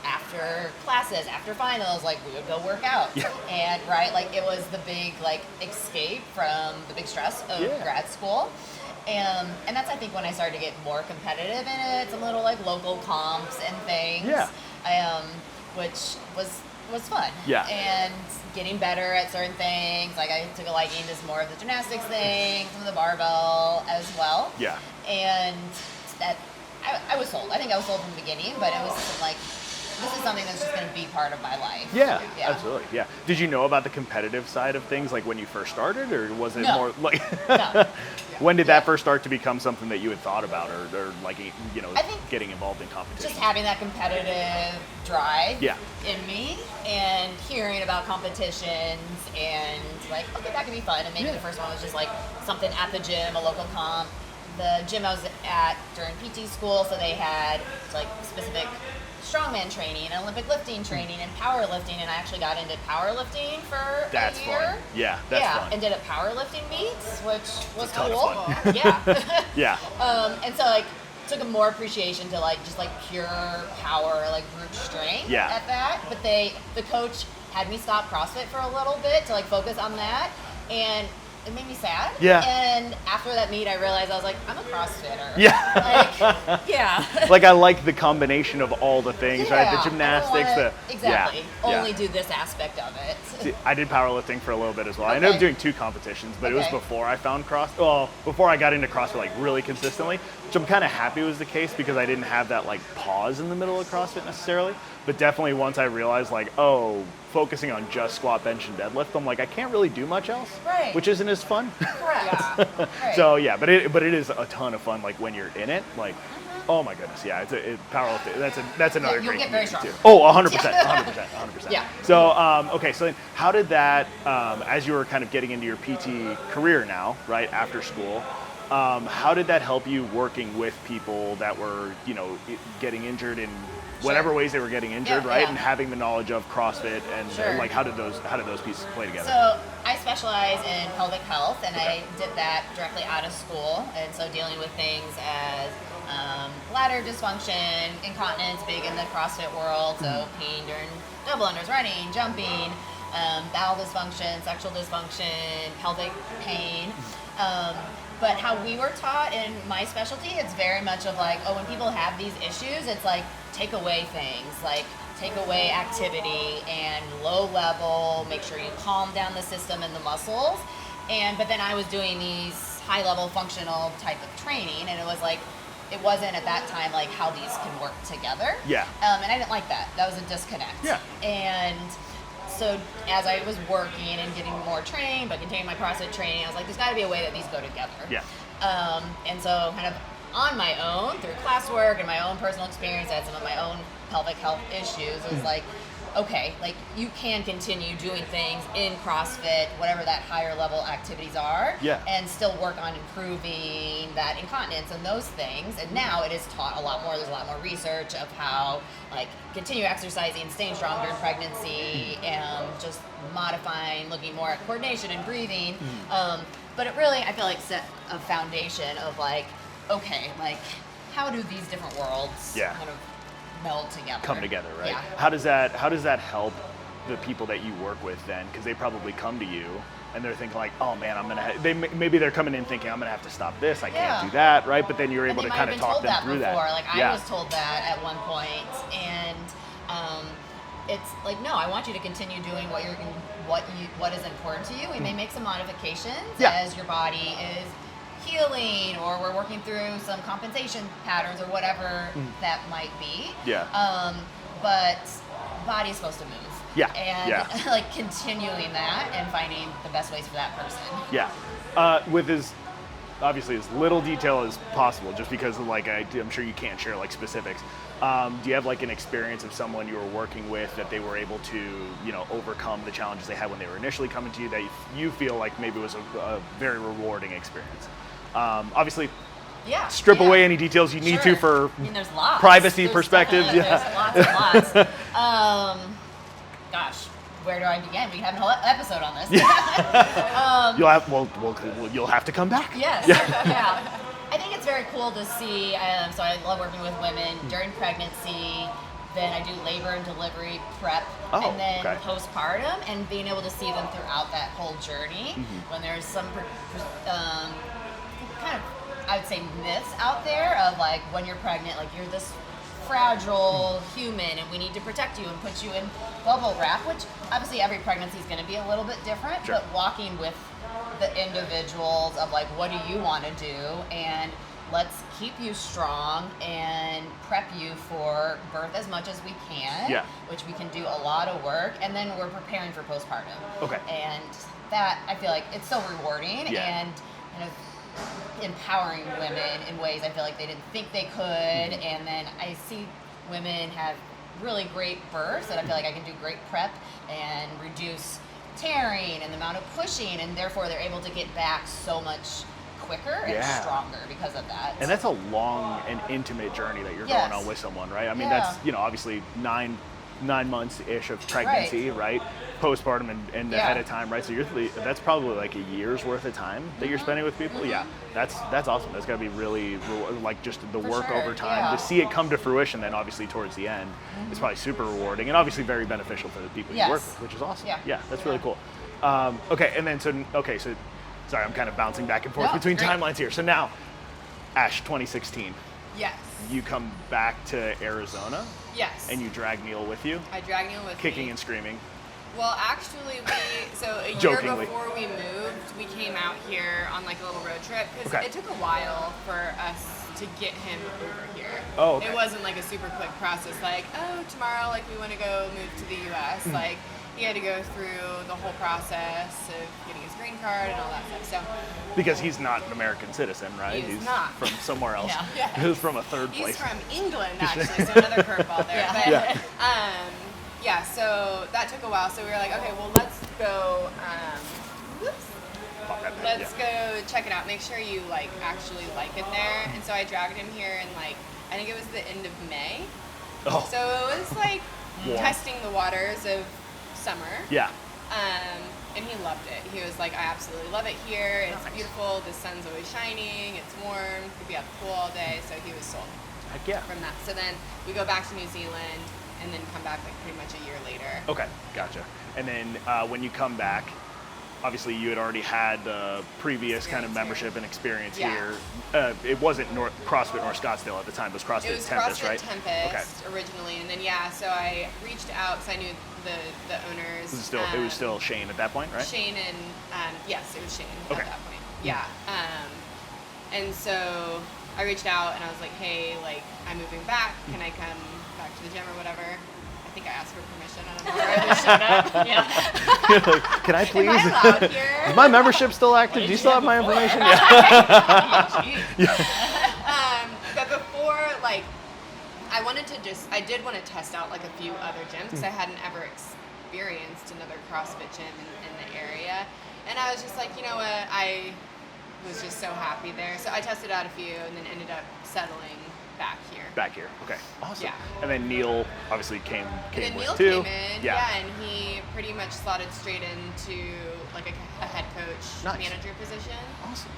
after classes, after finals, like we would go work out.
Yeah.
And like it was the big like escape from the big stress of grad school. And that's, I think, when I started to get more competitive in it. Some little like local comps and things.
Yeah.
Which was fun.
Yeah.
And getting better at certain things. Like I took a liking to more of the gymnastics thing, some of the barbell as well.
Yeah.
And that I was sold. I think I was sold from the beginning, but it was some like this is something that's just going to be part of my life.
Yeah, absolutely. Yeah. Did you know about the competitive side of things like when you first started, or was it more like
No.
When did that first start to become something that you had thought about, or like, you know,
I think
getting involved in competition?
just having that competitive drive
Yeah.
in me, and hearing about competitions, and like, okay, that could be fun. And maybe the first one was just like something at the gym, a local comp. The gym I was at during PT school, so they had like specific strongman training and Olympic lifting training and powerlifting, and I actually got into powerlifting for a year.
Fun. Yeah, that's fun.
And did a powerlifting meets, which was
ton of
cool.
fun.
Yeah.
Yeah.
And so like took a more appreciation to like just like pure power, like brute strength at that. But the coach had me stop CrossFit for a little bit to like focus on that, and it made me sad.
Yeah.
And after that meet, I realized I was like, I'm a CrossFitter.
Yeah.
Like, yeah.
Like I like the combination of all the things, right? The gymnastics,
exactly.
Yeah.
Only do this aspect of it.
See, I did powerlifting for a little bit as well. I
Okay.
ended up doing 2 competitions, but it was before I found before I got into CrossFit like really consistently, which I'm kind of happy was the case because I didn't have that like pause in the middle of CrossFit necessarily. But definitely once I realized like, focusing on just squat, bench, and deadlift, I'm like, I can't really do much else,
Right.
which isn't as fun.
Correct. Right.
So yeah, but it is a ton of fun. Like when you're in it, like, oh my goodness, yeah, powerlifting. That's another
You'll
great
get very
community,
strong.
too. Oh, 100%.
Yeah.
So okay, so then how did that, as you were kind of getting into your PT career now, right after school, how did that help you working with people that were, you know, getting injured in whatever ways they were getting injured, right?
Yeah.
And having the knowledge of CrossFit and like how did those pieces play together?
So I specialize in pelvic health, and I did that directly out of school, and so dealing with things as bladder dysfunction, incontinence, big in the CrossFit world, so pain during double unders, running, jumping, bowel dysfunction, sexual dysfunction, pelvic pain. But how we were taught in my specialty, it's very much of like, when people have these issues, it's like take away things, like take away activity and low level, make sure you calm down the system and the muscles. But then I was doing these high level functional type of training, and it was like, it wasn't at that time like how these can work together.
Yeah.
And I didn't like that. That was a disconnect.
Yeah.
And so as I was working and getting more trained, but continuing my CrossFit training, I was like, there's got to be a way that these go together.
Yeah.
And so kind of on my own, through classwork and my own personal experience, I had some of my own pelvic health issues. It was like, okay, like you can continue doing things in CrossFit, whatever that higher level activities are, and still work on improving that incontinence and those things. And now it is taught a lot more. There's a lot more research of how like continue exercising, staying strong during pregnancy, and just modifying, looking more at coordination and breathing. But it really, I feel like, set a foundation of like, okay, like how do these different worlds kind of meld together,
come together, right?
Yeah.
How does that help the people that you work with then? Because they probably come to you and they're thinking like, oh man, maybe they're coming in thinking I'm gonna have to stop this, I can't do that, right? But then you're able to kind of talk them through that.
Like I was told that at one point, and it's like, no, I want you to continue doing what is important to you. We may make some modifications as your body is healing, or we're working through some compensation patterns or whatever that might be. But body's supposed to move. And like continuing that and finding the best ways for that person.
With obviously as little detail as possible, just because like I'm sure you can't share like specifics. Do you have like an experience of someone you were working with that they were able to, you know, overcome the challenges they had when they were initially coming to you that you feel like maybe was a very rewarding experience? Obviously, strip away any details you need to for
there's lots.
Privacy perspectives.
There's lots and lots. Gosh, where do I begin? We have a whole episode on this.
You'll have to come back.
Yes. I think it's very cool to see. So I love working with women during pregnancy. Then I do labor and delivery prep, and then postpartum, and being able to see them throughout that whole journey. When there's some kind of, I would say, myths out there of like, when you're pregnant, like you're this fragile human and we need to protect you and put you in bubble wrap, which obviously every pregnancy is going to be a little bit different, but walking with the individuals of like, what do you want to do, and let's keep you strong and prep you for birth as much as we can, which we can do a lot of work, and then we're preparing for postpartum.
Okay.
And that, I feel like it's so rewarding and empowering women in ways I feel like they didn't think they could. And then I see women have really great births that I feel like I can do great prep and reduce tearing and the amount of pushing, and therefore they're able to get back so much quicker and stronger because of that.
And that's a long and intimate journey that you're going on with someone, right? I mean, that's, obviously 9 months-ish of pregnancy, right? Postpartum and ahead of time, right? So that's probably like a year's worth of time that you're spending with people. Yeah, that's awesome. That's got to be really, like, just the work over time. To see it come to fruition then obviously towards the end is probably super rewarding and obviously very beneficial for the people you work with, which is awesome. Yeah, that's really cool. Okay, and then so sorry, I'm kind of bouncing back and forth between timelines here. So now, Ash, 2016.
Yes.
You come back to Arizona.
Yes.
And you drag Neil with you.
I drag Neil with me.
Kicking and screaming.
Well, actually, so a year
Jokingly.
before we moved, we came out here on like a little road trip because it took a while for us to get him over here.
Oh, okay.
It wasn't like a super quick process, like, oh, tomorrow, like, we want to go move to the U.S. Like, he had to go through the whole process of getting his green card and all that stuff. So
because he's not an American citizen, right?
He's not.
From somewhere else.
Yeah.
He's from a third place.
He's from England, actually, so another curveball there. So that took a while. So we were like, okay, well, let's go. Let's go check it out. Make sure you like actually like it there. And so I dragged him here in like, I think it was the end of May.
Oh.
So it was like testing the waters of summer.
Yeah.
And he loved it. He was like, I absolutely love it here. It's beautiful. The sun's always shining. It's warm. Could be at the pool all day. So he was sold.
Heck yeah.
From that. So then we go back to New Zealand and then come back like pretty much a year later.
Okay, gotcha. And then when you come back, obviously you had already had the previous kind of membership and experience here. It wasn't CrossFit North Scottsdale at the time. It was CrossFit Tempest,
CrossFit
right?
Tempest originally, and then so I reached out because I knew the owners.
It was still Shane at that point, right?
Shane and yes, it was Shane at that point. Yeah. And so I reached out and I was like, hey, like, I'm moving back. Can I come back to the gym or whatever? I think I asked for permission. I don't know where I just showed up. Yeah.
Can I please?
Am I allowed here?
Is my membership still active? Do you still have my information?
But before, like, I did want to test out like a few other gyms because I hadn't ever experienced another CrossFit gym in the area. And I was just like, you know what, I was just so happy there. So I tested out a few and then ended up settling back here.
Back here. Okay. Awesome.
Yeah.
And then Neil obviously came
and
with
Neil
too.
came in, and he pretty much slotted straight into like a head coach manager position.
Awesome.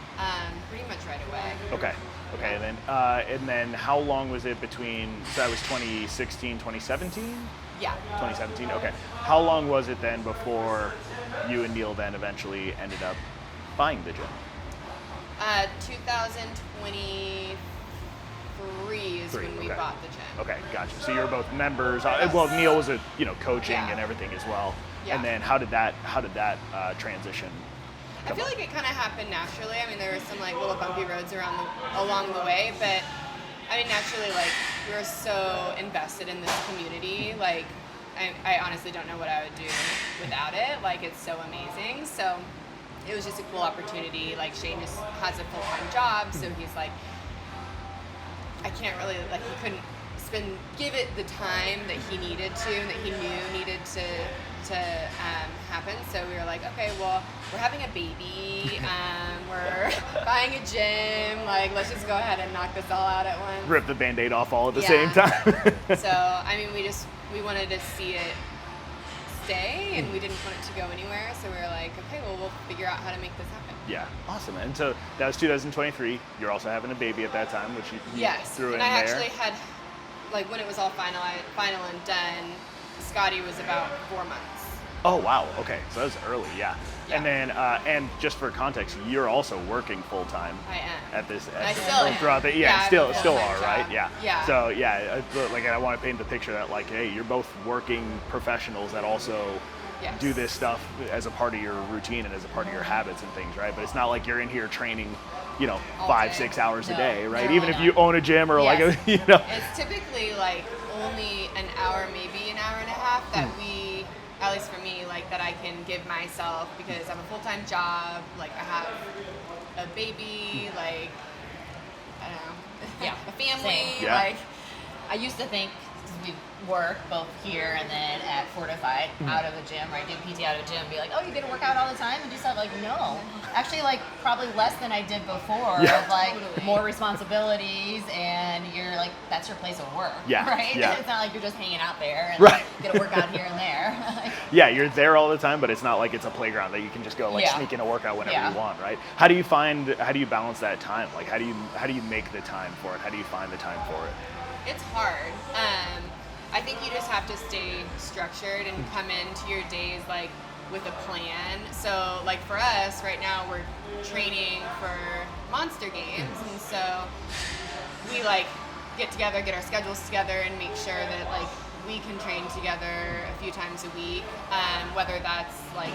Pretty much right away.
Okay. Okay. And then how long was it between? So that was 2016, 2017.
Yeah.
2017. Okay. How long was it then before you and Neil then eventually ended up buying the gym?
2023 is when we bought the gym.
Okay, gotcha. So you're both members. Well, Neil was coaching and everything as well. Yeah. And then how did that transition come
I feel like it kind of happened naturally. I mean, there were some like little bumpy roads along the way, but I mean, naturally, like, we were so invested in this community. Like, I honestly don't know what I would do without it. Like, it's so amazing. So it was just a cool opportunity. Like, Shane just has a full-time job, so he's like, I can't really, like, he couldn't give it the time that he needed to, and that he knew needed to happen. So we were like, okay, well, we're having a baby, we're buying a gym, like, let's just go ahead and knock this all out at once.
Rip the Band-Aid off all at the same time.
So, I mean, we wanted to see it stay, and we didn't want it to go anywhere, so we were like, okay, well, we'll figure out how to make this happen.
Yeah, awesome. And so that was 2023. You're also having a baby at that time, which you threw in there.
Yes, and I actually had, like, when it was all final and done, Scotty was about 4 months.
Oh, wow. Okay, so that was early, yeah. And then, and just for context, you're also working full time.
I am.
At this.
I still am.
Throughout the, still are, right?
Yeah.
So like I want to paint the picture that like, hey, you're both working professionals that also do this stuff as a part of your routine and as a part of your habits and things, right? But it's not like you're in here training you know,
All
5-6
day.
hours a
No,
day, right?
no,
Even if
no.
you own a gym or like a,
Yes.
you know.
It's typically like only an hour, maybe an hour and a half that we, at least for me, like that I can give myself because I'm a full-time job, like I have a baby, like, I don't know,
Yeah.
a family,
Same.
Yeah.
like,
I used to think, because we work both here and then at Fortified, out of a gym, or I do PT out of a gym, be like, oh, you get to work out all the time and do stuff? Like, no. Actually, like, probably less than I did before.
Yeah.
Of, like,
Totally.
more responsibilities, and you're, like, that's your place of work.
Yeah,
Right?
yeah.
It's not like you're just hanging out there and
Right.
like, get to work out here and there. Like,
Yeah, you're there all the time, but it's not like it's a playground that you can just go like
Yeah.
sneak in a workout whenever
Yeah.
you want, right? How do you balance that time? Like how do you make the time for it? How do you find the time for it?
it's hard. I think you just have to stay structured and come into your days like with a plan. So like for us right now, we're training for Monster Games, and so we like get together, get our schedules together, and make sure that like we can train together a few times a week, whether that's like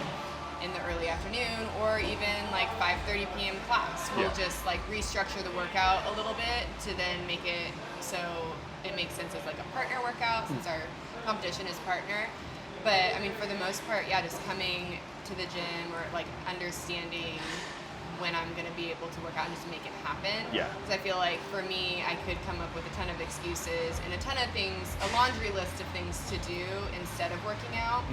in the early afternoon or even like 5:30 p.m. class. We'll
Yeah.
just like restructure the workout a little bit to then make it so it makes sense as like a partner workout since our competition is partner. But I mean, for the most part, yeah, just coming to the gym or like understanding when I'm gonna be able to work out and just make it happen.
Yeah.
Because I feel like for me, I could come up with a ton of excuses and a ton of things, a laundry list of things to do instead of working out.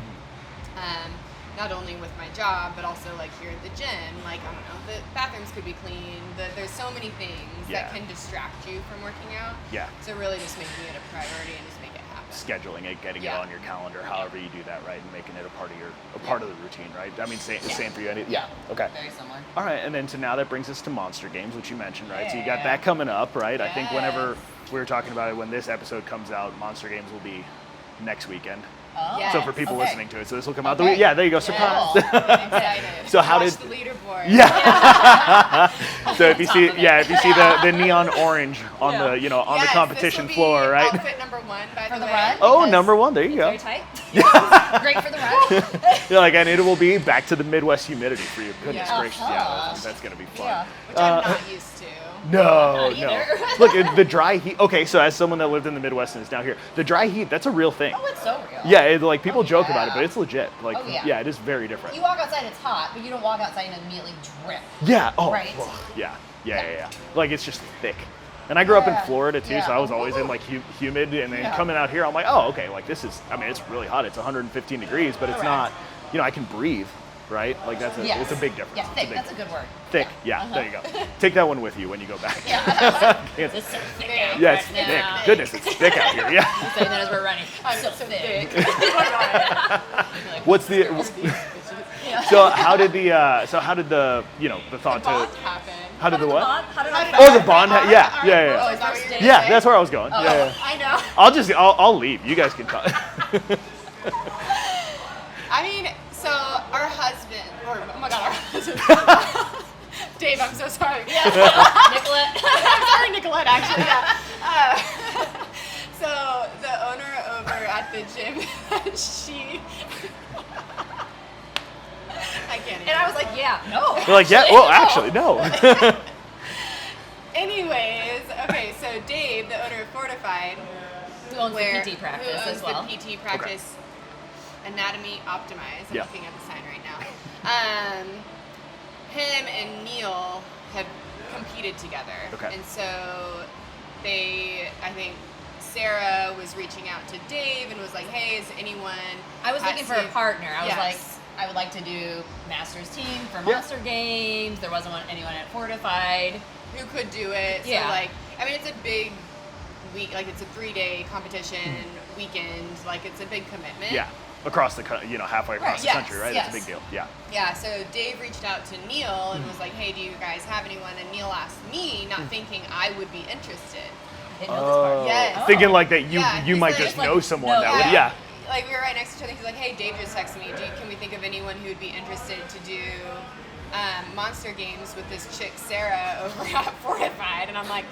Not only with my job, but also like here at the gym. Like, I don't know, the bathrooms could be clean. There's so many things
Yeah.
that can distract you from working out.
Yeah.
So really just making it a priority and just make it happen.
Scheduling it, getting it
Yeah.
on your calendar, however you do that, right, and making it a part of the routine, right? I mean, same for you. Yeah. Okay.
very similar.
All right, and then so now that brings us to Monster Games, which you mentioned, right? So you got
Yeah.
that coming up, right? I think whenever
Yes.
we were talking about it, when this episode comes out, Monster Games will be next weekend.
Oh,
Yeah.
So for people
okay.
listening to it, so this will come out
Okay.
yeah, there you go, surprise.
Cool.
I'm excited.
So how
Watch
did-
the leaderboard?
Yeah. So if you
Top
see,
of it.
if you see the neon orange on
Yeah.
the, on
Yes,
the competition
this will be
floor, right?
Outfit number 1, by
For
the
the
way.
run?
Oh,
Because
number one. There you
It's
go.
very tight. Great for the run.
You're like, and it will be back to the Midwest humidity for you. Goodness
Yeah.
gracious, yeah, that's gonna be fun.
Yeah.
Which I'm not used to.
No,
Not
no.
either.
Look, the dry heat. Okay, so as someone that lived in the Midwest and is now here, the dry heat, that's a real thing.
Oh, it's so real.
Yeah, like people
Oh,
joke about it,
yeah.
but it's legit. Like,
Oh, yeah.
it is very different.
You walk outside, it's hot, but you don't walk outside and immediately drip.
Yeah. Oh.
Right.
ugh, yeah. Like it's just thick. And I grew up in
Yeah.
Florida too, so
Yeah.
I was always in like humid, and then
Yeah.
coming out here, I'm like, oh, okay, like this is. I mean, it's really hot. It's 115 degrees, but it's
Correct.
not. I can breathe, right? Like that's
Yes.
it's a big difference.
Yeah,
It's
thick.
big
That's a good word.
Thick. Yeah. There you go. Take that one with you when you go back.
Yeah.
It's-
It's so thick out
yeah, it's
right
thick.
now.
Goodness, it's thick out here. Yeah.
I'm saying that as we're running.
I'm
so
so
thick.
thick.
What's the?
Yeah.
So how did the
The
thought
bond
to?
happened.
How did the what?
How did I
Oh, the bond. Yeah.
Oh, is that what you're
Yeah,
saying?
that's where I was going.
Oh.
Yeah.
I know.
I'll leave. You guys can talk.
I mean, so our husband, or oh my god, our husband. Dave, I'm so sorry.
Nicolette.
I'm sorry, Nicolette, actually. Yeah. So the owner over at the gym, she. I can't.
And I was like, yeah, no.
We're like, yeah. Well, actually, no.
Anyways, okay, so Dave, the owner of Fortified,
Who owns
where
the PT practice
who owns
as well.
the PT practice, Anatomy Optimized. I'm
Yeah.
looking at the sign right now. Him and Neil have competed together,
Okay.
and so I think Sarah was reaching out to Dave and was like, "Hey, is anyone?"
I was looking for a partner. I was
Yes.
like, I would like to do Masters team for
Yeah.
Monster Games. There wasn't anyone at Fortified.
who could do it.
Yeah.
So like, I mean, it's a big week. Like, it's a 3-day competition weekend. Like, it's a big commitment.
Yeah. Across the halfway across
Right,
the
yes,
country, right?
yes.
It's a big deal. Yeah.
Yeah, so Dave reached out to Neil and was like, "Hey, do you guys have anyone?" And Neil asked me, not thinking I would be interested.
I didn't know this part.
Yes.
Thinking like that you
Yeah,
you
he's
might
like-
just
like,
know someone
no,
that would. Yeah.
Like, we were right next to each other. He's like, "Hey, Dave just texted me. Can we think of anyone who would be interested to do Monster Games with this chick Sarah over at Fortified?" And I'm like,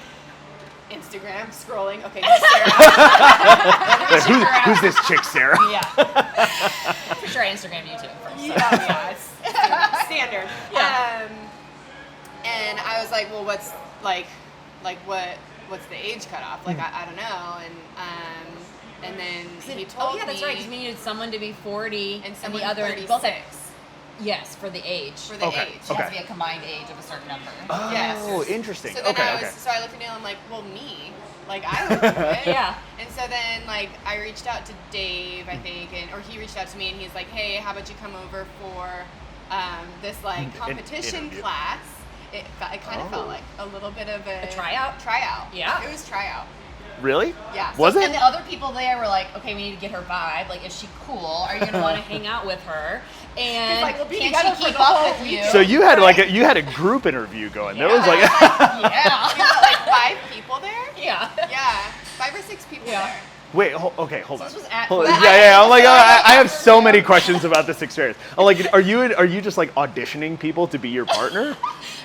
Instagram scrolling. Okay, this Sarah.
Who's this chick, Sarah?
Yeah. For sure, I Instagram YouTube first. So.
Yeah, it's standard.
Yeah.
And I was like, well, what's the age cutoff? Like, I don't know. And then he told me.
Oh, yeah, that's right, because we needed someone to be 40
and someone
the other
36.
both yes, for the age.
For the age.
It has to be a combined age of a certain number.
Oh,
Yes.
interesting.
So then
Okay.
so I looked at Neil, I'm like, well, me. Like, I would do it.
Yeah.
And so then, like, I reached out to Dave, I think, or he reached out to me, and he's like, hey, how about you come over for this, like, competition
interview.
class? It kind of felt like a little bit of a
tryout?
Tryout.
Yeah.
It was tryout.
Really?
Yeah.
Was it?
And the other people there were like, okay, we need to get her vibe. Like, is she cool? Are you going to want to hang out with her? And
like, we'll be
can
together
she
for
keep
the
up
whole
with you?
So you had a group interview going. There was like
yeah.
We were like 5 people there?
Yeah.
Yeah. 5 or 6 people
Yeah.
there.
Wait, okay, hold on.
This was at
Hold on. Yeah. I'm like, I have so many questions about this experience. I'm like, are you just like auditioning people to be your partner?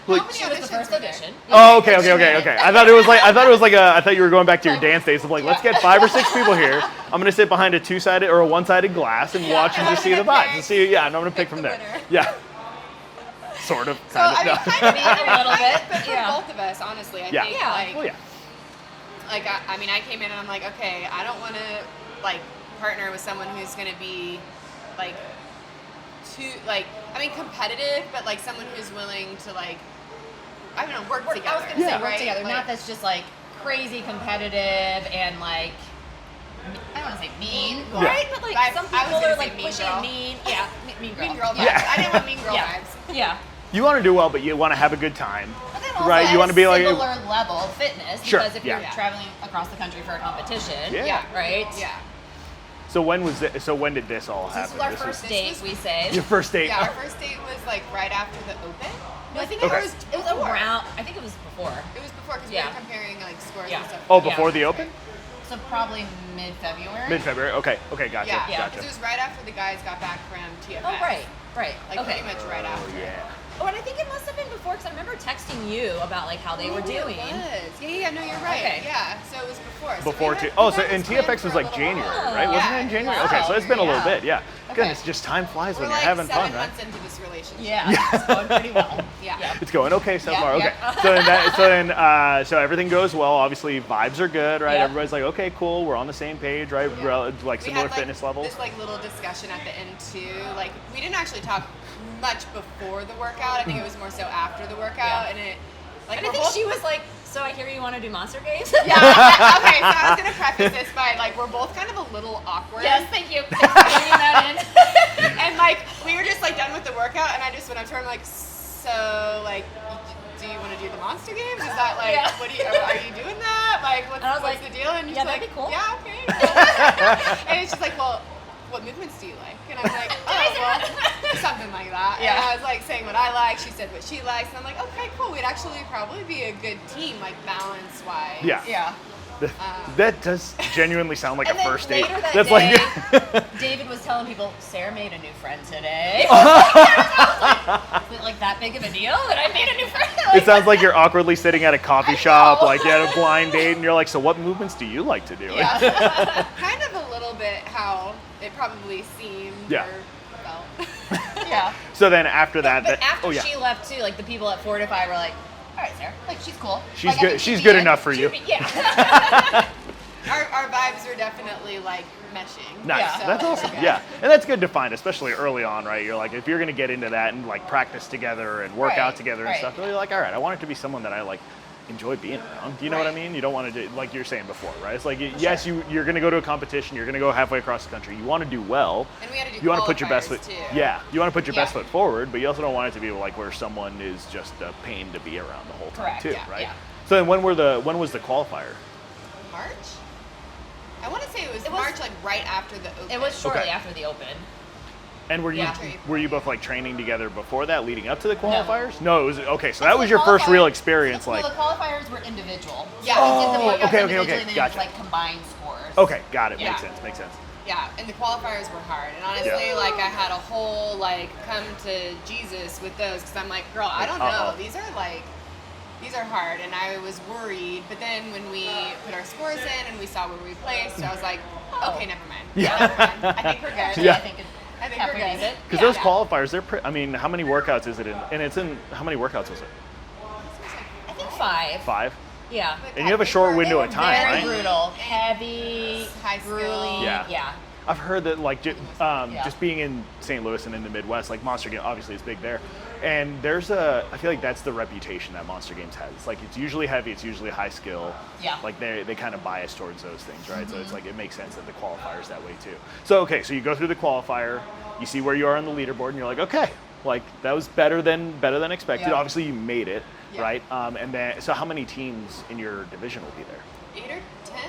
Like,
She was the first audition.
oh, okay. I thought it was like I thought you were going back to your dance days of like, let's get 5 or 6 people here. I'm gonna sit behind a 2-sided or a 1-sided glass and watch and just see the vibes and see. Yeah, and I'm gonna pick from there.
winner.
Yeah. Sort of.
So, I mean, kind of
A little bit,
but for
yeah.
both of us, honestly, I
Yeah.
think,
Yeah.
like,
Oh yeah.
like I mean, I came in and I'm like, okay, I don't want to like partner with someone who's going to be like too like competitive, but like someone who's willing to like I don't know work together.
I was going to say work
right?
together,
Like,
not that's just like crazy competitive and like, I don't want to say mean,
Yeah.
right? But like some
I was
people
gonna
are
say
like
mean
pushing
girl.
mean. Yeah, mean girl.
mean girl vibes.
Yeah.
I didn't want mean girl
Yeah.
vibes.
Yeah.
You want to do well, but you want to have a good time.
But then also
Right, you
at
wanna
a
be like-
similar level of fitness,
Sure,
because if you're
yeah.
traveling across the country for a competition,
Yeah.
right?
Yeah.
So when was it? So when did this all
This
happen?
was our
This
first
This
date,
was-
we say.
your first date.
Yeah. Our first date was like right after the open. No, I think
Okay.
it was before.
around, I think it was before.
It was before because we
Yeah.
were comparing like scores
Yeah.
and stuff.
Oh, before the open?
So probably mid-February.
Mid-February. Okay. Gotcha.
Yeah,
Yeah.
Gotcha.
because it was right after the guys got back from TFS.
Oh, right.
Like
okay.
pretty much right after.
Yeah.
Oh, and I think it must have been before, because I remember texting you about like how they were
Maybe
doing.
It was. Yeah, no, you're right.
Okay.
Yeah, so it was before. So
Before
we had-
oh,
we
so
had
and
this plan
TFX
for
was
a
like
little
January,
while.
right?
Yeah.
Wasn't it in January?
Wow.
Okay, so it's been a little
Yeah.
bit. Yeah.
Okay.
Goodness, just time flies
We're
when
like
you're having
7
fun, right?
months into this relationship.
Yeah, it's going pretty well.
Yeah.
It's going okay so
Yeah,
far. Okay.
yeah.
So everything goes well. Obviously, vibes are good, right?
Yeah.
Everybody's like, okay, cool. We're on the same page, right?
Yeah.
Like
We
similar
had, like,
fitness levels.
This like little discussion at the end too. Like we didn't actually talk much before the workout. I think it was more so after the workout,
Yeah.
and it like
And I
we're
think
both-
she was like, so I hear you want to do Monster Games?
Yeah. Okay, so I was gonna preface this by like we're both kind of a little awkward.
Yes, thank you. Thanks for bringing that in.
And like we were just like done with the workout, and I just went up to her. I'm like, so like, do you want to do the Monster Games? Is that like,
Yeah.
what are you doing that? Like, what's,
And I was
what's
like,
the deal? And she's
yeah,
like,
that'd be cool.
yeah, okay. And she's like, well, what movements do you like? And I'm like, oh, well, something like that.
Yeah.
And I was like saying what I like. She said what she likes. And I'm like, okay, cool. We'd actually probably be a good team, like balance wise.
Yeah.
Yeah.
That does genuinely sound like
And
a
then
first date.
later that
That's
day,
like
David was telling people, Sarah made a new friend today. I was like, is it like that big of a deal that I made a new friend?
it sounds like you're awkwardly sitting at a coffee shop,
know.
like you had a blind date, and you're like, so what movements do you like to do?
Yeah.
Kind of a little bit how it probably seemed
Yeah.
or felt.
Yeah.
So then after that,
But after
oh yeah,
she left too, like the people at Fortified were like, all right, Sarah, like she's cool.
She's
Like, I
good-
think
she's
she'd
good
be
enough for
she'd
you.
be- yeah.
Our vibes were definitely like meshing.
nice.
Yeah.
That's awesome.
Okay.
Yeah, and that's good to find, especially early on, right? You're like, if you're gonna get into that and like practice together and work
Right,
out together and
right.
stuff, you're like, all right, I want it to be someone that I like enjoy being around. Do you know what I
Right.
mean? You don't want to do like you're saying before, right? It's like yes, you're gonna go to a competition, you're gonna go halfway across the country. You want to do well.
And we had to do
You want to put your best foot.
qualifiers, too.
Yeah, you want to put your best
Yeah.
foot forward, but you also don't want it to be like where someone is just a pain to be around the whole time
Correct,
too,
yeah,
right?
yeah.
So then when was the qualifier?
March? I want to say it was
was-
March, like right after the open.
It was shortly
Okay.
after the open.
And were you
Yeah.
both like training together before that, leading up to the qualifiers? No, it was okay. So that
So
was
the
your first
qualifiers-
real experience,
No,
like.
the qualifiers were individual.
Yeah.
So we did the
Oh,
workouts
okay,
individually, and then
gotcha.
it was like combined scores.
Okay, got it.
Yeah.
Makes sense.
Yeah, and the qualifiers were hard. And honestly,
Yeah.
like I had a whole like come to Jesus with those because I'm like, girl, I don't know.
Uh-oh.
These are hard, and I was worried. But then when we put our scores in and we saw where we placed, I was like, okay, never mind.
Yeah.
Never mind. I think we're good.
Actually,
Yeah.
I think
I think
halfway
we're good.
decent.
Because
Yeah.
those qualifiers, I mean, how many workouts is it in? And it's in how many workouts was it?
5.
5?
Yeah.
And you have a short window
They
of
were
time,
very
right?
brutal, heavy,
High skill.
grueling.
Yeah.
Yeah.
I've heard that like
Yeah.
just being in St. Louis and in the Midwest, like Monster Games obviously is big there, and I feel like that's the reputation that Monster Games has. It's like it's usually heavy, it's usually high skill.
Yeah.
Like they kind of bias towards those things, right? So it's like it makes sense that the qualifier's that way too. So okay, so you go through the qualifier, you see where you are on the leaderboard, and you're like, okay, like that was better than expected.
Yeah.
Obviously you made it,
Yeah.
right? And then so how many teams in your division will be there?
8 or 10?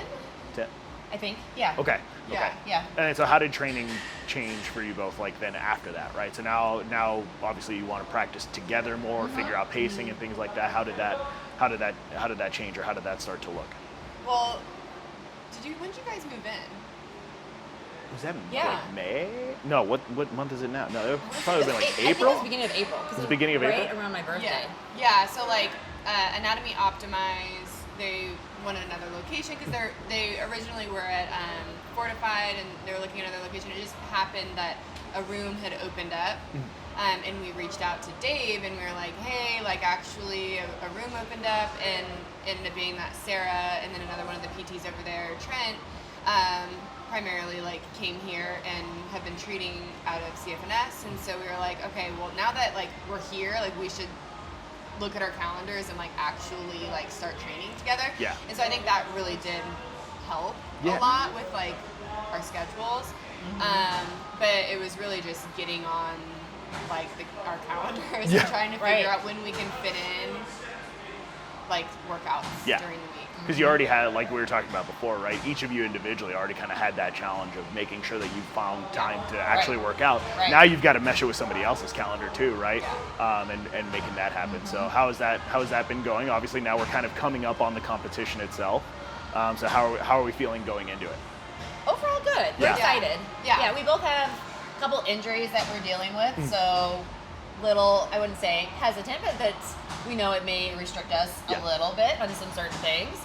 10?
I think. Yeah.
Okay.
Yeah.
Okay.
Yeah.
And so how did training change for you both like then after that, right? So now obviously you want to practice together more, figure out pacing and things like that. How did that change, or how did that start to look?
Well, when did you guys move in?
Was that
Yeah.
like May? No, what month is it now? No, it probably been like
I think it
April.
was beginning of April.
It was beginning of
right
April?
around my birthday.
Yeah. So like Anatomy Optimize, they wanted another location because they originally were at Fortified and they were looking at another location. It just happened that a room had opened up, and we reached out to Dave and we were like, hey, like actually a room opened up, and it ended up being that Sarah and then another one of the PTs over there, Trent, primarily like came here and have been treating out of CFNS, and so we were like, okay, well now that like we're here, like we should look at our calendars and like actually like start training together.
Yeah.
And so I think that really did help
Yeah.
a lot with like our schedules. But it was really just getting on like our calendars
Yeah.
and trying to
Right.
figure out when we can fit in like workouts
Yeah.
during the week.
Because you already had, like we were talking about before, right? Each of you individually already kind of had that challenge of making sure that you found time to actually work out.
Right.
Now you've got to mesh it with somebody else's calendar too, right? And making that happen. So how has that been going? Obviously now we're kind of coming up on the competition itself. So how are we feeling going into it?
Overall, good. We're
Yeah.
excited.
Yeah.
We both have a couple injuries that we're dealing with, so little, I wouldn't say hesitant, but that's, we know it may restrict us
Yeah.
a little bit on some certain things.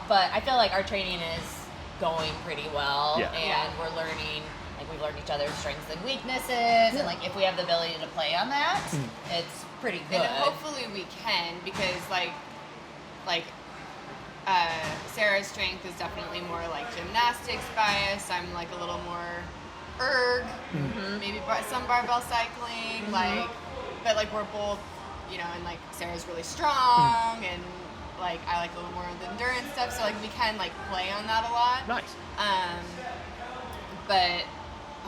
But I feel like our training is going pretty well,
Yeah.
and we're learning, like we've learned each other's strengths and weaknesses, and like if we have the ability to play on that, it's pretty good.
And hopefully we can, because like Sarah's strength is definitely more like gymnastics bias. I'm like a little more erg, maybe some barbell cycling, like, but like we're both, you know, and like Sarah's really strong and like I like a little more of the endurance stuff, so like we can like play on that a lot.
Nice.
But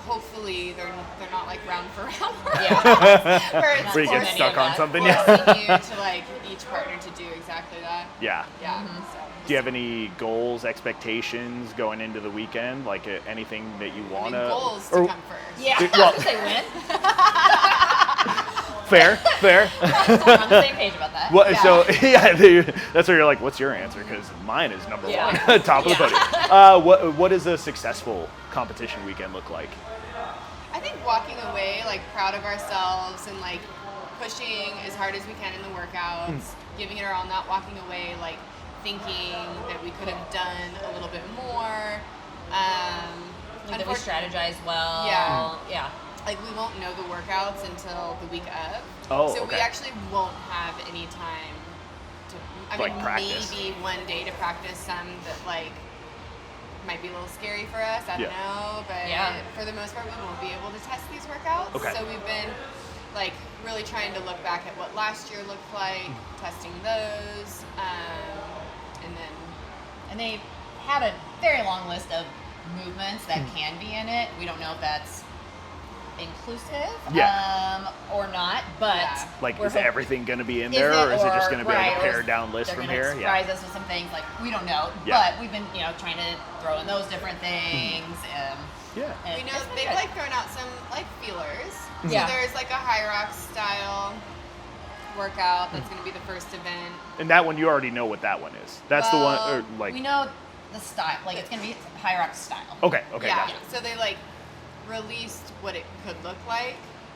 hopefully they're not like round for round
Yeah.
where it's
Where you get
Forcing
stuck on
that.
something.
forcing you to like each partner to do exactly that.
Yeah.
Yeah. So
Do you have any goals, expectations going into the weekend? Like anything that you
I
want
mean,
to?
goals to come first.
Yeah,
Well-
I was gonna say win.
Fair.
We're on the same page about that.
Well,
Yeah.
so that's where you're like, what's your answer? Because mine is number
Yeah.
one, top of the
Yeah.
podium. What does a successful competition weekend look like?
I think walking away like proud of ourselves and like pushing as hard as we can in the workouts, giving it our all, not walking away like thinking that we could have done a little bit more.
Like that we
Unfortunately-
strategize well.
Yeah.
Yeah.
Like we won't know the workouts until the week of.
Oh,
So
okay.
we actually won't have any time to, I
Like
mean,
practice.
maybe one day to practice some that like might be a little scary for us. I don't
Yeah.
know, but
Yeah.
for the most part, we won't be able to test these workouts.
Okay.
So we've been like really trying to look back at what last year looked like, testing those, and then
And they have a very long list of movements that can be in it. We don't know if that's inclusive or not, but
Yeah.
Like,
we're
is
hop-
everything going to be in there, or is it just going to be like a pared down list
they're
from
gonna
here?
surprise us with some things like we don't know,
Yeah.
but we've been trying to throw in those different things.
Yeah.
And
we know
it's been
they've
good.
like thrown out some like feelers.
Yeah.
So there's like a high rock style workout that's going to be the first event.
And that one, you already know what that one is. That's the one, or like.
we know the style, like it's gonna be high rock style.
Okay. Okay.
Yeah.
Gotcha.
So they like released what it could look like,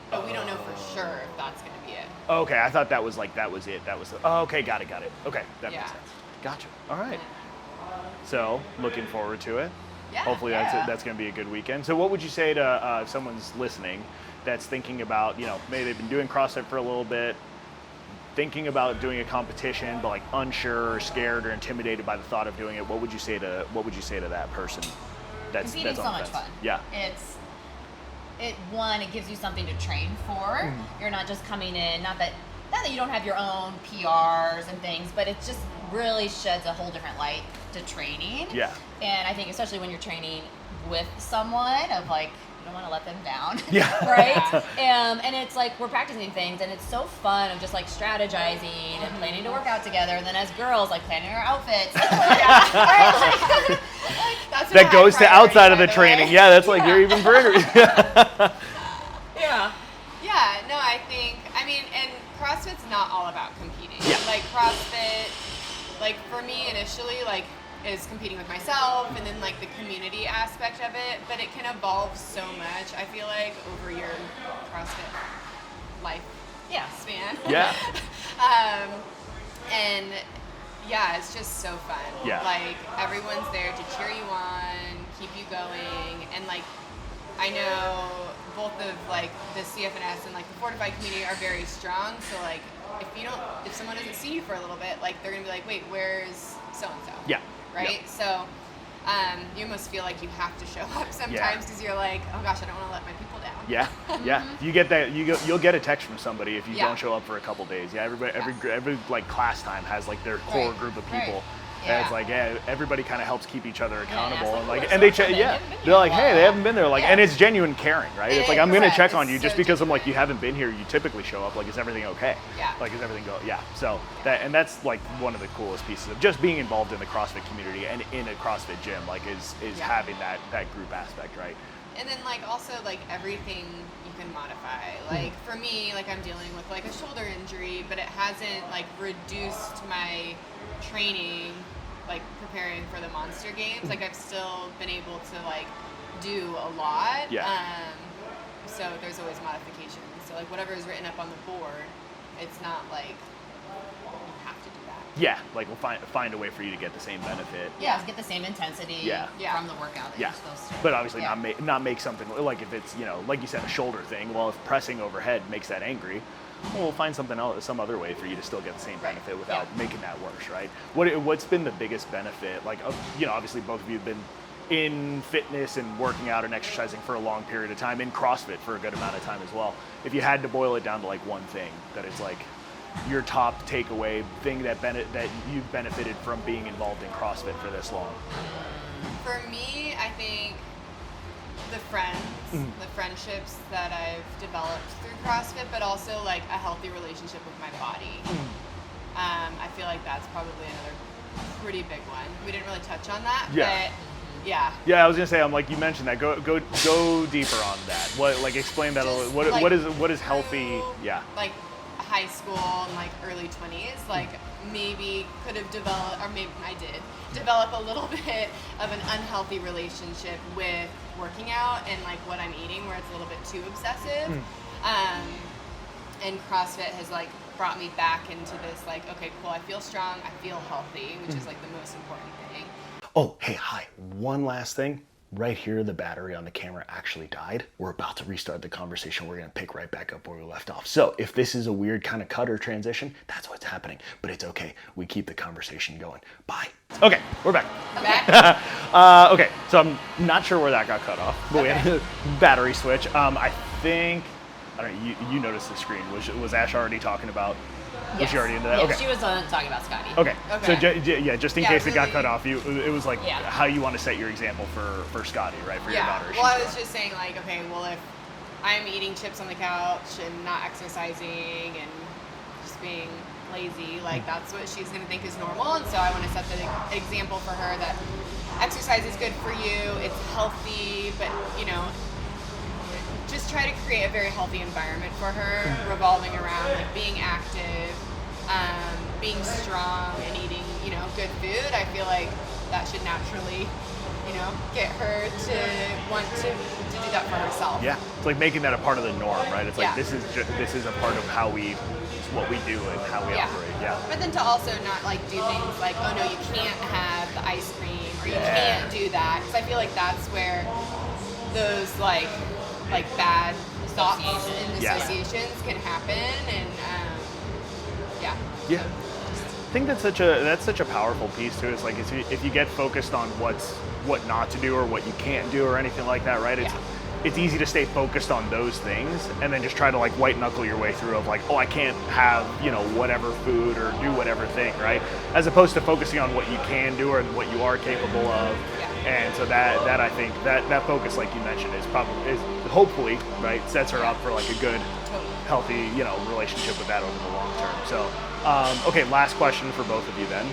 but we don't know for sure if that's going to be it.
Okay. I thought that was it. That was the. Oh, okay. Got it. Okay. That
Yeah.
makes sense. Gotcha. All right. So looking forward to it.
Yeah.
Hopefully
Yeah.
that's going to be a good weekend. So what would you say to if someone's listening that's thinking about, maybe they've been doing CrossFit for a little bit, thinking about doing a competition, but like unsure or scared or intimidated by the thought of doing it, what would you say to that person?
Competing's so much fun.
Yeah.
It gives you something to train for. You're not just coming in, not that you don't have your own PRs and things, but it just really sheds a whole different light to training.
Yeah.
And I think especially when you're training with someone of like, you don't want to let them down.
Yeah.
Right? And it's like we're practicing things and it's so fun of just like strategizing and planning to work out together. And then as girls, like planning our outfits. Right?
That's
That goes to outside of the training. Yeah, that's like you're even further.
Yeah.
Yeah, no, I mean, and CrossFit's not all about competing.
Yeah.
Like CrossFit, like for me initially, like is competing with myself and then like the community aspect of it, but it can evolve so much, I feel like, over your CrossFit life span.
Yeah.
And yeah, it's just so fun.
Yeah.
Like everyone's there to cheer you on, keep you going, and like I know both of like the CFNS and like the Fortified community are very strong. So like if someone doesn't see you for a little bit, like they're gonna be like, wait, where's so and so?
Yeah.
Right.
Yep.
So you almost feel like you have to show up sometimes because you're like, oh gosh, I don't want to let my people down.
Yeah, yeah. You get that. You'll get a text from somebody if you
Yeah.
don't show up for a couple days. Yeah, every like class time has like their core
Right,
group of
right.
people.
Yeah.
And it's like, yeah, everybody kind of helps keep each other accountable,
ask,
and
like,
like,
"Where's
and they
so-and-so been? You
yeah,
haven't been here
they're
in a
like, hey, they
while."
haven't been there, like,
Yeah.
and it's genuine caring, right?
It
It's like
is,
I'm gonna
correct.
check on
It's
you just
so
because I'm like, you haven't been here. You typically show up. Like, is everything okay?
Yeah.
Like, is everything go? Yeah. So that's like one of the coolest pieces of just being involved in the CrossFit community and in a CrossFit gym. Like, is
Yeah.
having that group aspect, right?
And then like also like everything you can modify. Like for me, like I'm dealing with like a shoulder injury, but it hasn't like reduced my training, like preparing for the Monster Games. Like I've still been able to like do a lot.
Yeah.
So there's always modifications. So like whatever is written up on the board, it's not like you have to do that.
Yeah, like we'll find a way for you to get the same benefit.
Yeah, get the same intensity
Yeah.
Yeah.
from the workout that
Yeah,
you're supposed to.
but obviously
Yeah.
not make something like if it's like you said a shoulder thing. Well, if pressing overhead makes that angry, well, we'll find something else, some other way for you to still get the same
Right.
benefit without
Yeah.
making that worse, right? What's been the biggest benefit? Like obviously both of you have been in fitness and working out and exercising for a long period of time, in CrossFit for a good amount of time as well. If you had to boil it down to like one thing that it's like your top takeaway thing that you've benefited from being involved in CrossFit for this long.
For me, I think the friendships that I've developed through CrossFit, but also like a healthy relationship with my body. I feel like that's probably another pretty big one. We didn't really touch on that,
Yeah.
but yeah.
Yeah, I was gonna say, I'm like, you mentioned that. Go deeper on that. Explain that a
Just,
little.
like,
What is healthy?
through,
Yeah.
Like high school and like early 20s, like maybe could have developed, or maybe I did develop a little bit of an unhealthy relationship with working out and like what I'm eating, where it's a little bit too obsessive. And CrossFit has like brought me back into this like, okay, cool, I feel strong, I feel healthy, which is like the most important thing.
Oh, hey, hi. One last thing. Right here, the battery on the camera actually died. We're about to restart the conversation. We're gonna pick right back up where we left off. So if this is a weird kind of cut or transition, that's what's happening. But it's okay. We keep the conversation going. Bye. Okay, we're back.
Okay.
Okay, so I'm not sure where that got cut off, but we had a battery switch. I think, I don't know, you noticed the screen. Was Ash already talking about? Was she already into that?
Yeah,
Okay.
she was talking about Scotty.
Okay. So
Okay.
just in
Yeah,
case it got
really-
cut off, it was like
Yeah.
how you want to set your example for Scotty, right? For your daughter.
Well, I
She's
was just saying, like, okay, well, if I'm eating chips on the couch and not exercising and just being lazy, like, that's what she's going to think is normal. And so I want to set the example for her that exercise is good for you, it's healthy, but, just try to create a very healthy environment for her, revolving around, like, being active, being strong, and eating, good food. I feel like that should naturally, get her to want to do that for herself.
Yeah, it's like making that a part of the norm, right? It's like
Yeah.
this is a part of what we do and how we operate. Yeah.
But then to also not like do things like, oh no, you can't have the ice cream, or you can't do that, because I feel like that's where those like bad thoughts and
Yeah.
associations can happen, and yeah.
Yeah. I think that's such a powerful piece too. It's like if you get focused on what not to do or what you can't do or anything like that, right? It's easy to stay focused on those things and then just try to like white knuckle your way through of like, oh, I can't have, whatever food or do whatever thing, right? As opposed to focusing on what you can do or what you are capable of. And so that I think that focus, like you mentioned, is hopefully, right, sets her up for like a good, healthy, relationship with that over the long term. So, okay, last question for both of you then.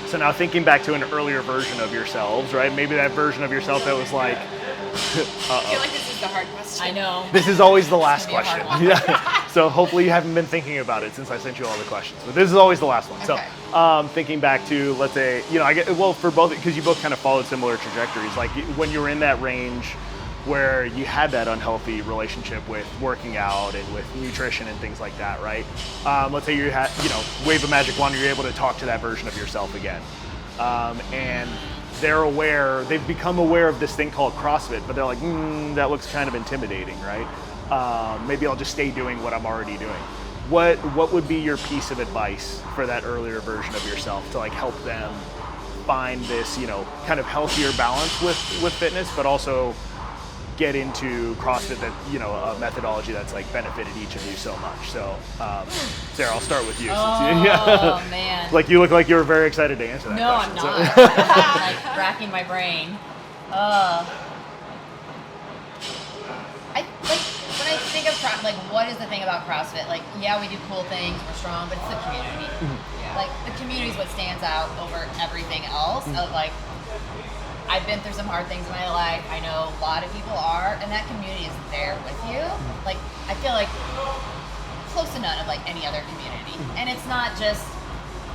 So now thinking back to an earlier version of yourselves, right? Maybe that version of yourself that was like,
I feel like this is the hard question.
I know.
This is always the last
It's gonna be a
question.
hard one.
Yeah. So hopefully you haven't been thinking about it since I sent you all the questions, but this is always the last one.
Okay.
So thinking back to, let's say, for both, because you both kind of followed similar trajectories, like when you were in that range where you had that unhealthy relationship with working out and with nutrition and things like that, right? Let's say you had, wave a magic wand, you're able to talk to that version of yourself again. And they've become aware of this thing called CrossFit, but they're like, that looks kind of intimidating, right? Maybe I'll just stay doing what I'm already doing. What would be your piece of advice for that earlier version of yourself to like help them find this, kind of healthier balance with fitness, but also get into CrossFit that, a methodology that's like benefited each of you so much. So, Sarah, I'll start with you.
Oh, man.
Like you look like you were very excited to answer that
No,
question.
I'm not.
So.
I'm like racking my brain. When I think of what is the thing about CrossFit? Like, yeah, we do cool things, we're strong, but it's the community. Like, the community is what stands out over everything else. Of like, I've been through some hard things in my life. I know a lot of people are, and that community is there with you. Like, I feel like close to none of like any other community. And it's not just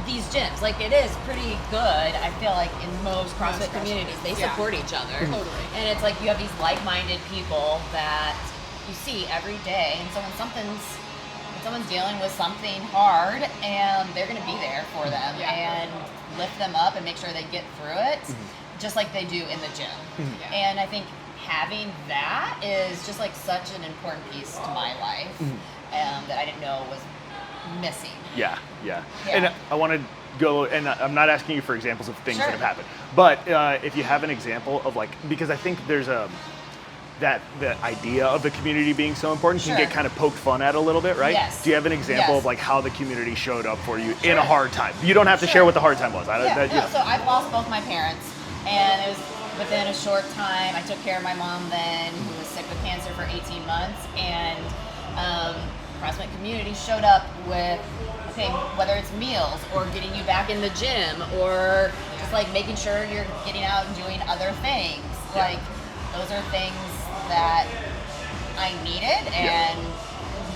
these gyms. Like, it is pretty good. I feel like in most CrossFit communities, they support each other.
Totally.
And it's like you have these like-minded people that you see every day. And so when someone's dealing with something hard, and they're going to be there for them and lift them up and make sure they get through it, just like they do in the gym. And I think having that is just like such an important piece to my life that I didn't know was missing. Yeah. And
I want to go, and I'm not asking you for examples of things
Sure.
that have happened, but if you have an example of like, because I think there's that idea of the community being so important can
Sure.
get kind of poked fun at a little bit, right?
Yes.
Do you have an example
Yes.
of like how the community showed up for you in a hard time? You don't have to share what the hard time was.
So I've lost both my parents, and it was within a short time. I took care of my mom then, who was sick with cancer for 18 months, and CrossFit community showed up with, okay, whether it's meals or getting you back in the gym or just like making sure you're getting out and doing other things. Like, those are things that I needed and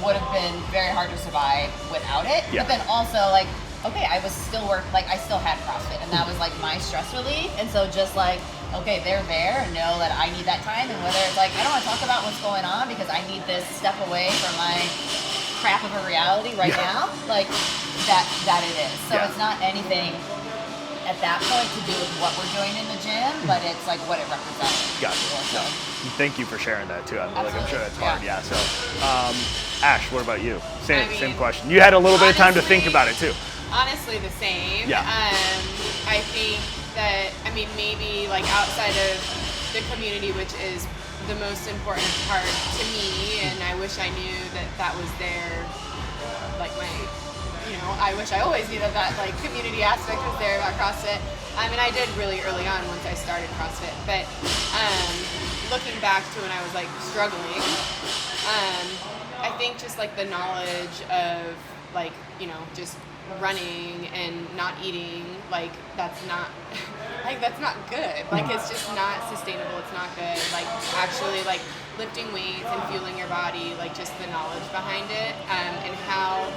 would have been very hard to survive without it. But then also, like, okay, I was still I still had CrossFit, and that was like my stress relief. And so just like, okay, they're there and know that I need that time. And whether it's like, I don't want to talk about what's going on because I need this step away from my crap of a reality right now, like that it is. So it's not anything at that point to do with what we're doing in the gym, but it's like what it represents.
Gotcha. No. Thank you for sharing that too. I'm sure that's hard.
Yeah.
So, Ash, what about you? Same question. You had a little bit of time to think about it too.
Honestly, the same.
Yeah.
I think that, maybe like outside of the community, which is the most important part to me, and I wish I knew that was there, like I wish I always knew that like community aspect was there about CrossFit. I did really early on once I started CrossFit, but looking back to when I was like struggling, I think just like the knowledge of like, just running and not eating, like that's not good. Like, it's just not sustainable. It's not good. Like, actually like lifting weights and fueling your body, like just the knowledge behind it, and how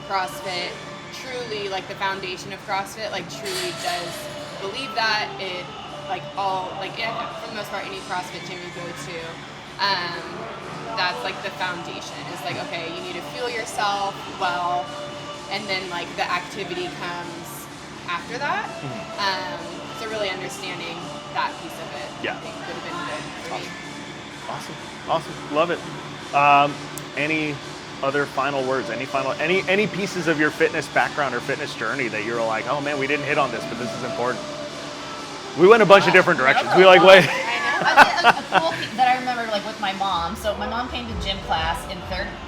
CrossFit truly, like the foundation of CrossFit, like truly does believe that it, like all, like for the most part, any CrossFit gym you go to, that's like the foundation. It's like, okay, you need to fuel yourself well, and then like the activity comes after that. So really understanding that piece of it, I think would have been good for me.
Awesome. Love it. Any other final words? Any pieces of your fitness background or fitness journey that you're like, oh man, we didn't hit on this, but this is important? We went a bunch of different directions. We like, wait.
I think a cool thing that I remember, like with my mom. So my mom came to gym class in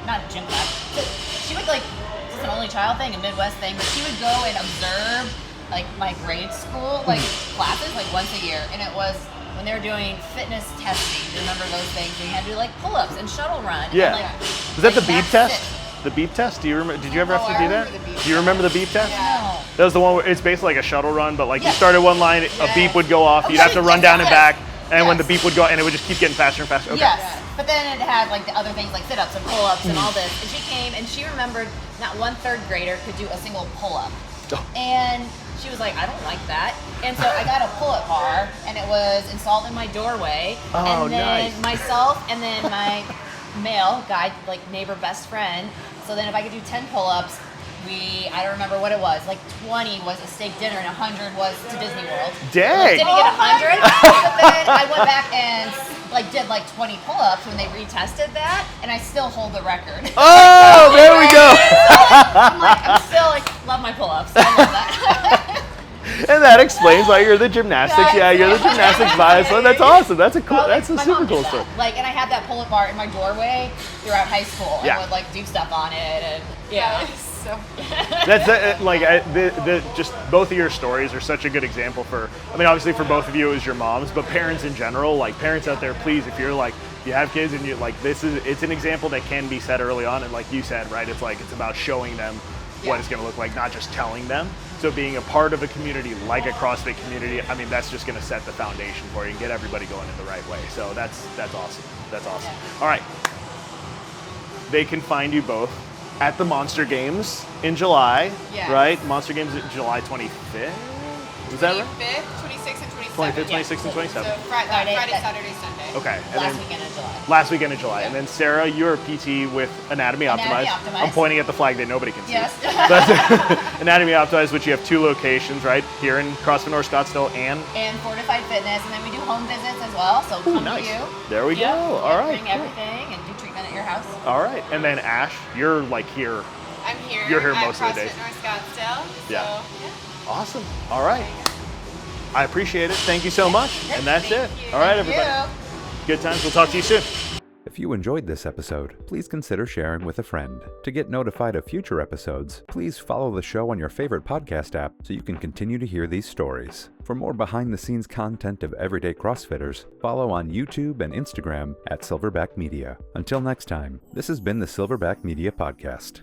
not gym class. She would like, it's an only child thing, a Midwest thing, but she would go and observe like my grade school like classes like once a year, and it was when they were doing fitness testing. Do you remember those things? We had to do like pull-ups and shuttle run.
Yeah.
And, like,
was that the
like,
beep
that's
test?
it.
The beep test? Do you remember? Did you ever have to
I
do that?
remember the beep
Do you remember the beep test?
No.
That was the one where it's basically like a shuttle run, but like you
Yes.
started one line, a beep would go off, you'd have to run down and
Yes.
back, and when the
Yes.
beep would go, and it would just keep getting faster and faster. Okay.
Yes, but then it had like the other things like sit-ups and pull-ups and all this. And she came and she remembered not one third grader could do a single pull-up.
Oh.
And she was like, I don't like that. And so I got a pull-up bar, and it was installed in my doorway.
Oh,
and then
nice.
myself and then my male guy, like neighbor best friend. So then if I could do 10 pull-ups, I don't remember what it was, like 20 was a steak dinner and 100 was to Disney World.
Dang.
Didn't get 100, but then I went back and like did like 20 pull-ups when they retested that, and I still hold the record.
Oh, there we go.
I'm still like, love my pull-ups. I love that.
And that explains why you're the gymnastics. Yeah, you're the
Yes.
gymnastics vibe. So that's awesome. That's a cool.
Well, like,
That's a
my
super
mom did
cool
that.
story.
Like, and I had that pull-up bar in my doorway throughout high school.
Yeah.
I would like do stuff on it, and
Yeah.
yeah.
So
That's like just both of your stories are such a good example for. I mean, obviously for both of you it was your moms, but parents in general. Like parents out there, please, if you're like you have kids and you like it's an example that can be set early on, and like you said, right? It's like it's about showing them what it's going to look like, not just telling them. So being a part of a community like a CrossFit community, I mean, that's just going to set the foundation for you and get everybody going in the right way. So that's awesome. That's awesome. All right. They can find you both at the Monster Games in July,
Yes.
right? Monster Games July 25th. Is that right?
25th, 26th, and 27th.
25th,
Yeah.
26th, and 27th.
So Friday,
Friday,
Saturday, Sunday.
Okay. And
Last
then
weekend of July.
last weekend of July. And then Sarah, you're a PT with Anatomy
Anatomy
Optimized.
Optimized.
I'm pointing at the flag that nobody can see.
Yes.
That's Anatomy Optimized, which you have 2 locations, right? Here in CrossFit North Scottsdale and
And Fortified Fitness, and then we do home visits as well. So come
nice.
to you.
There we
Yep.
go. All right.
Bring
Cool.
everything and do treatment at your house.
All right. And then Ash, you're like here.
I'm here.
You're here
at
most of the
CrossFit
days.
North Scottsdale.
Yeah.
So,
Awesome. All right. I appreciate it. Thank you so much. And that's it.
Thank you.
All right,
Thank
everybody.
you.
Good times. We'll talk to you soon.
If you enjoyed this episode, please consider sharing with a friend. To get notified of future episodes, please follow the show on your favorite podcast app so you can continue to hear these stories. For more behind-the-scenes content of everyday CrossFitters, follow on YouTube and Instagram at Silverback Media. Until next time, this has been the Silverback Media Podcast.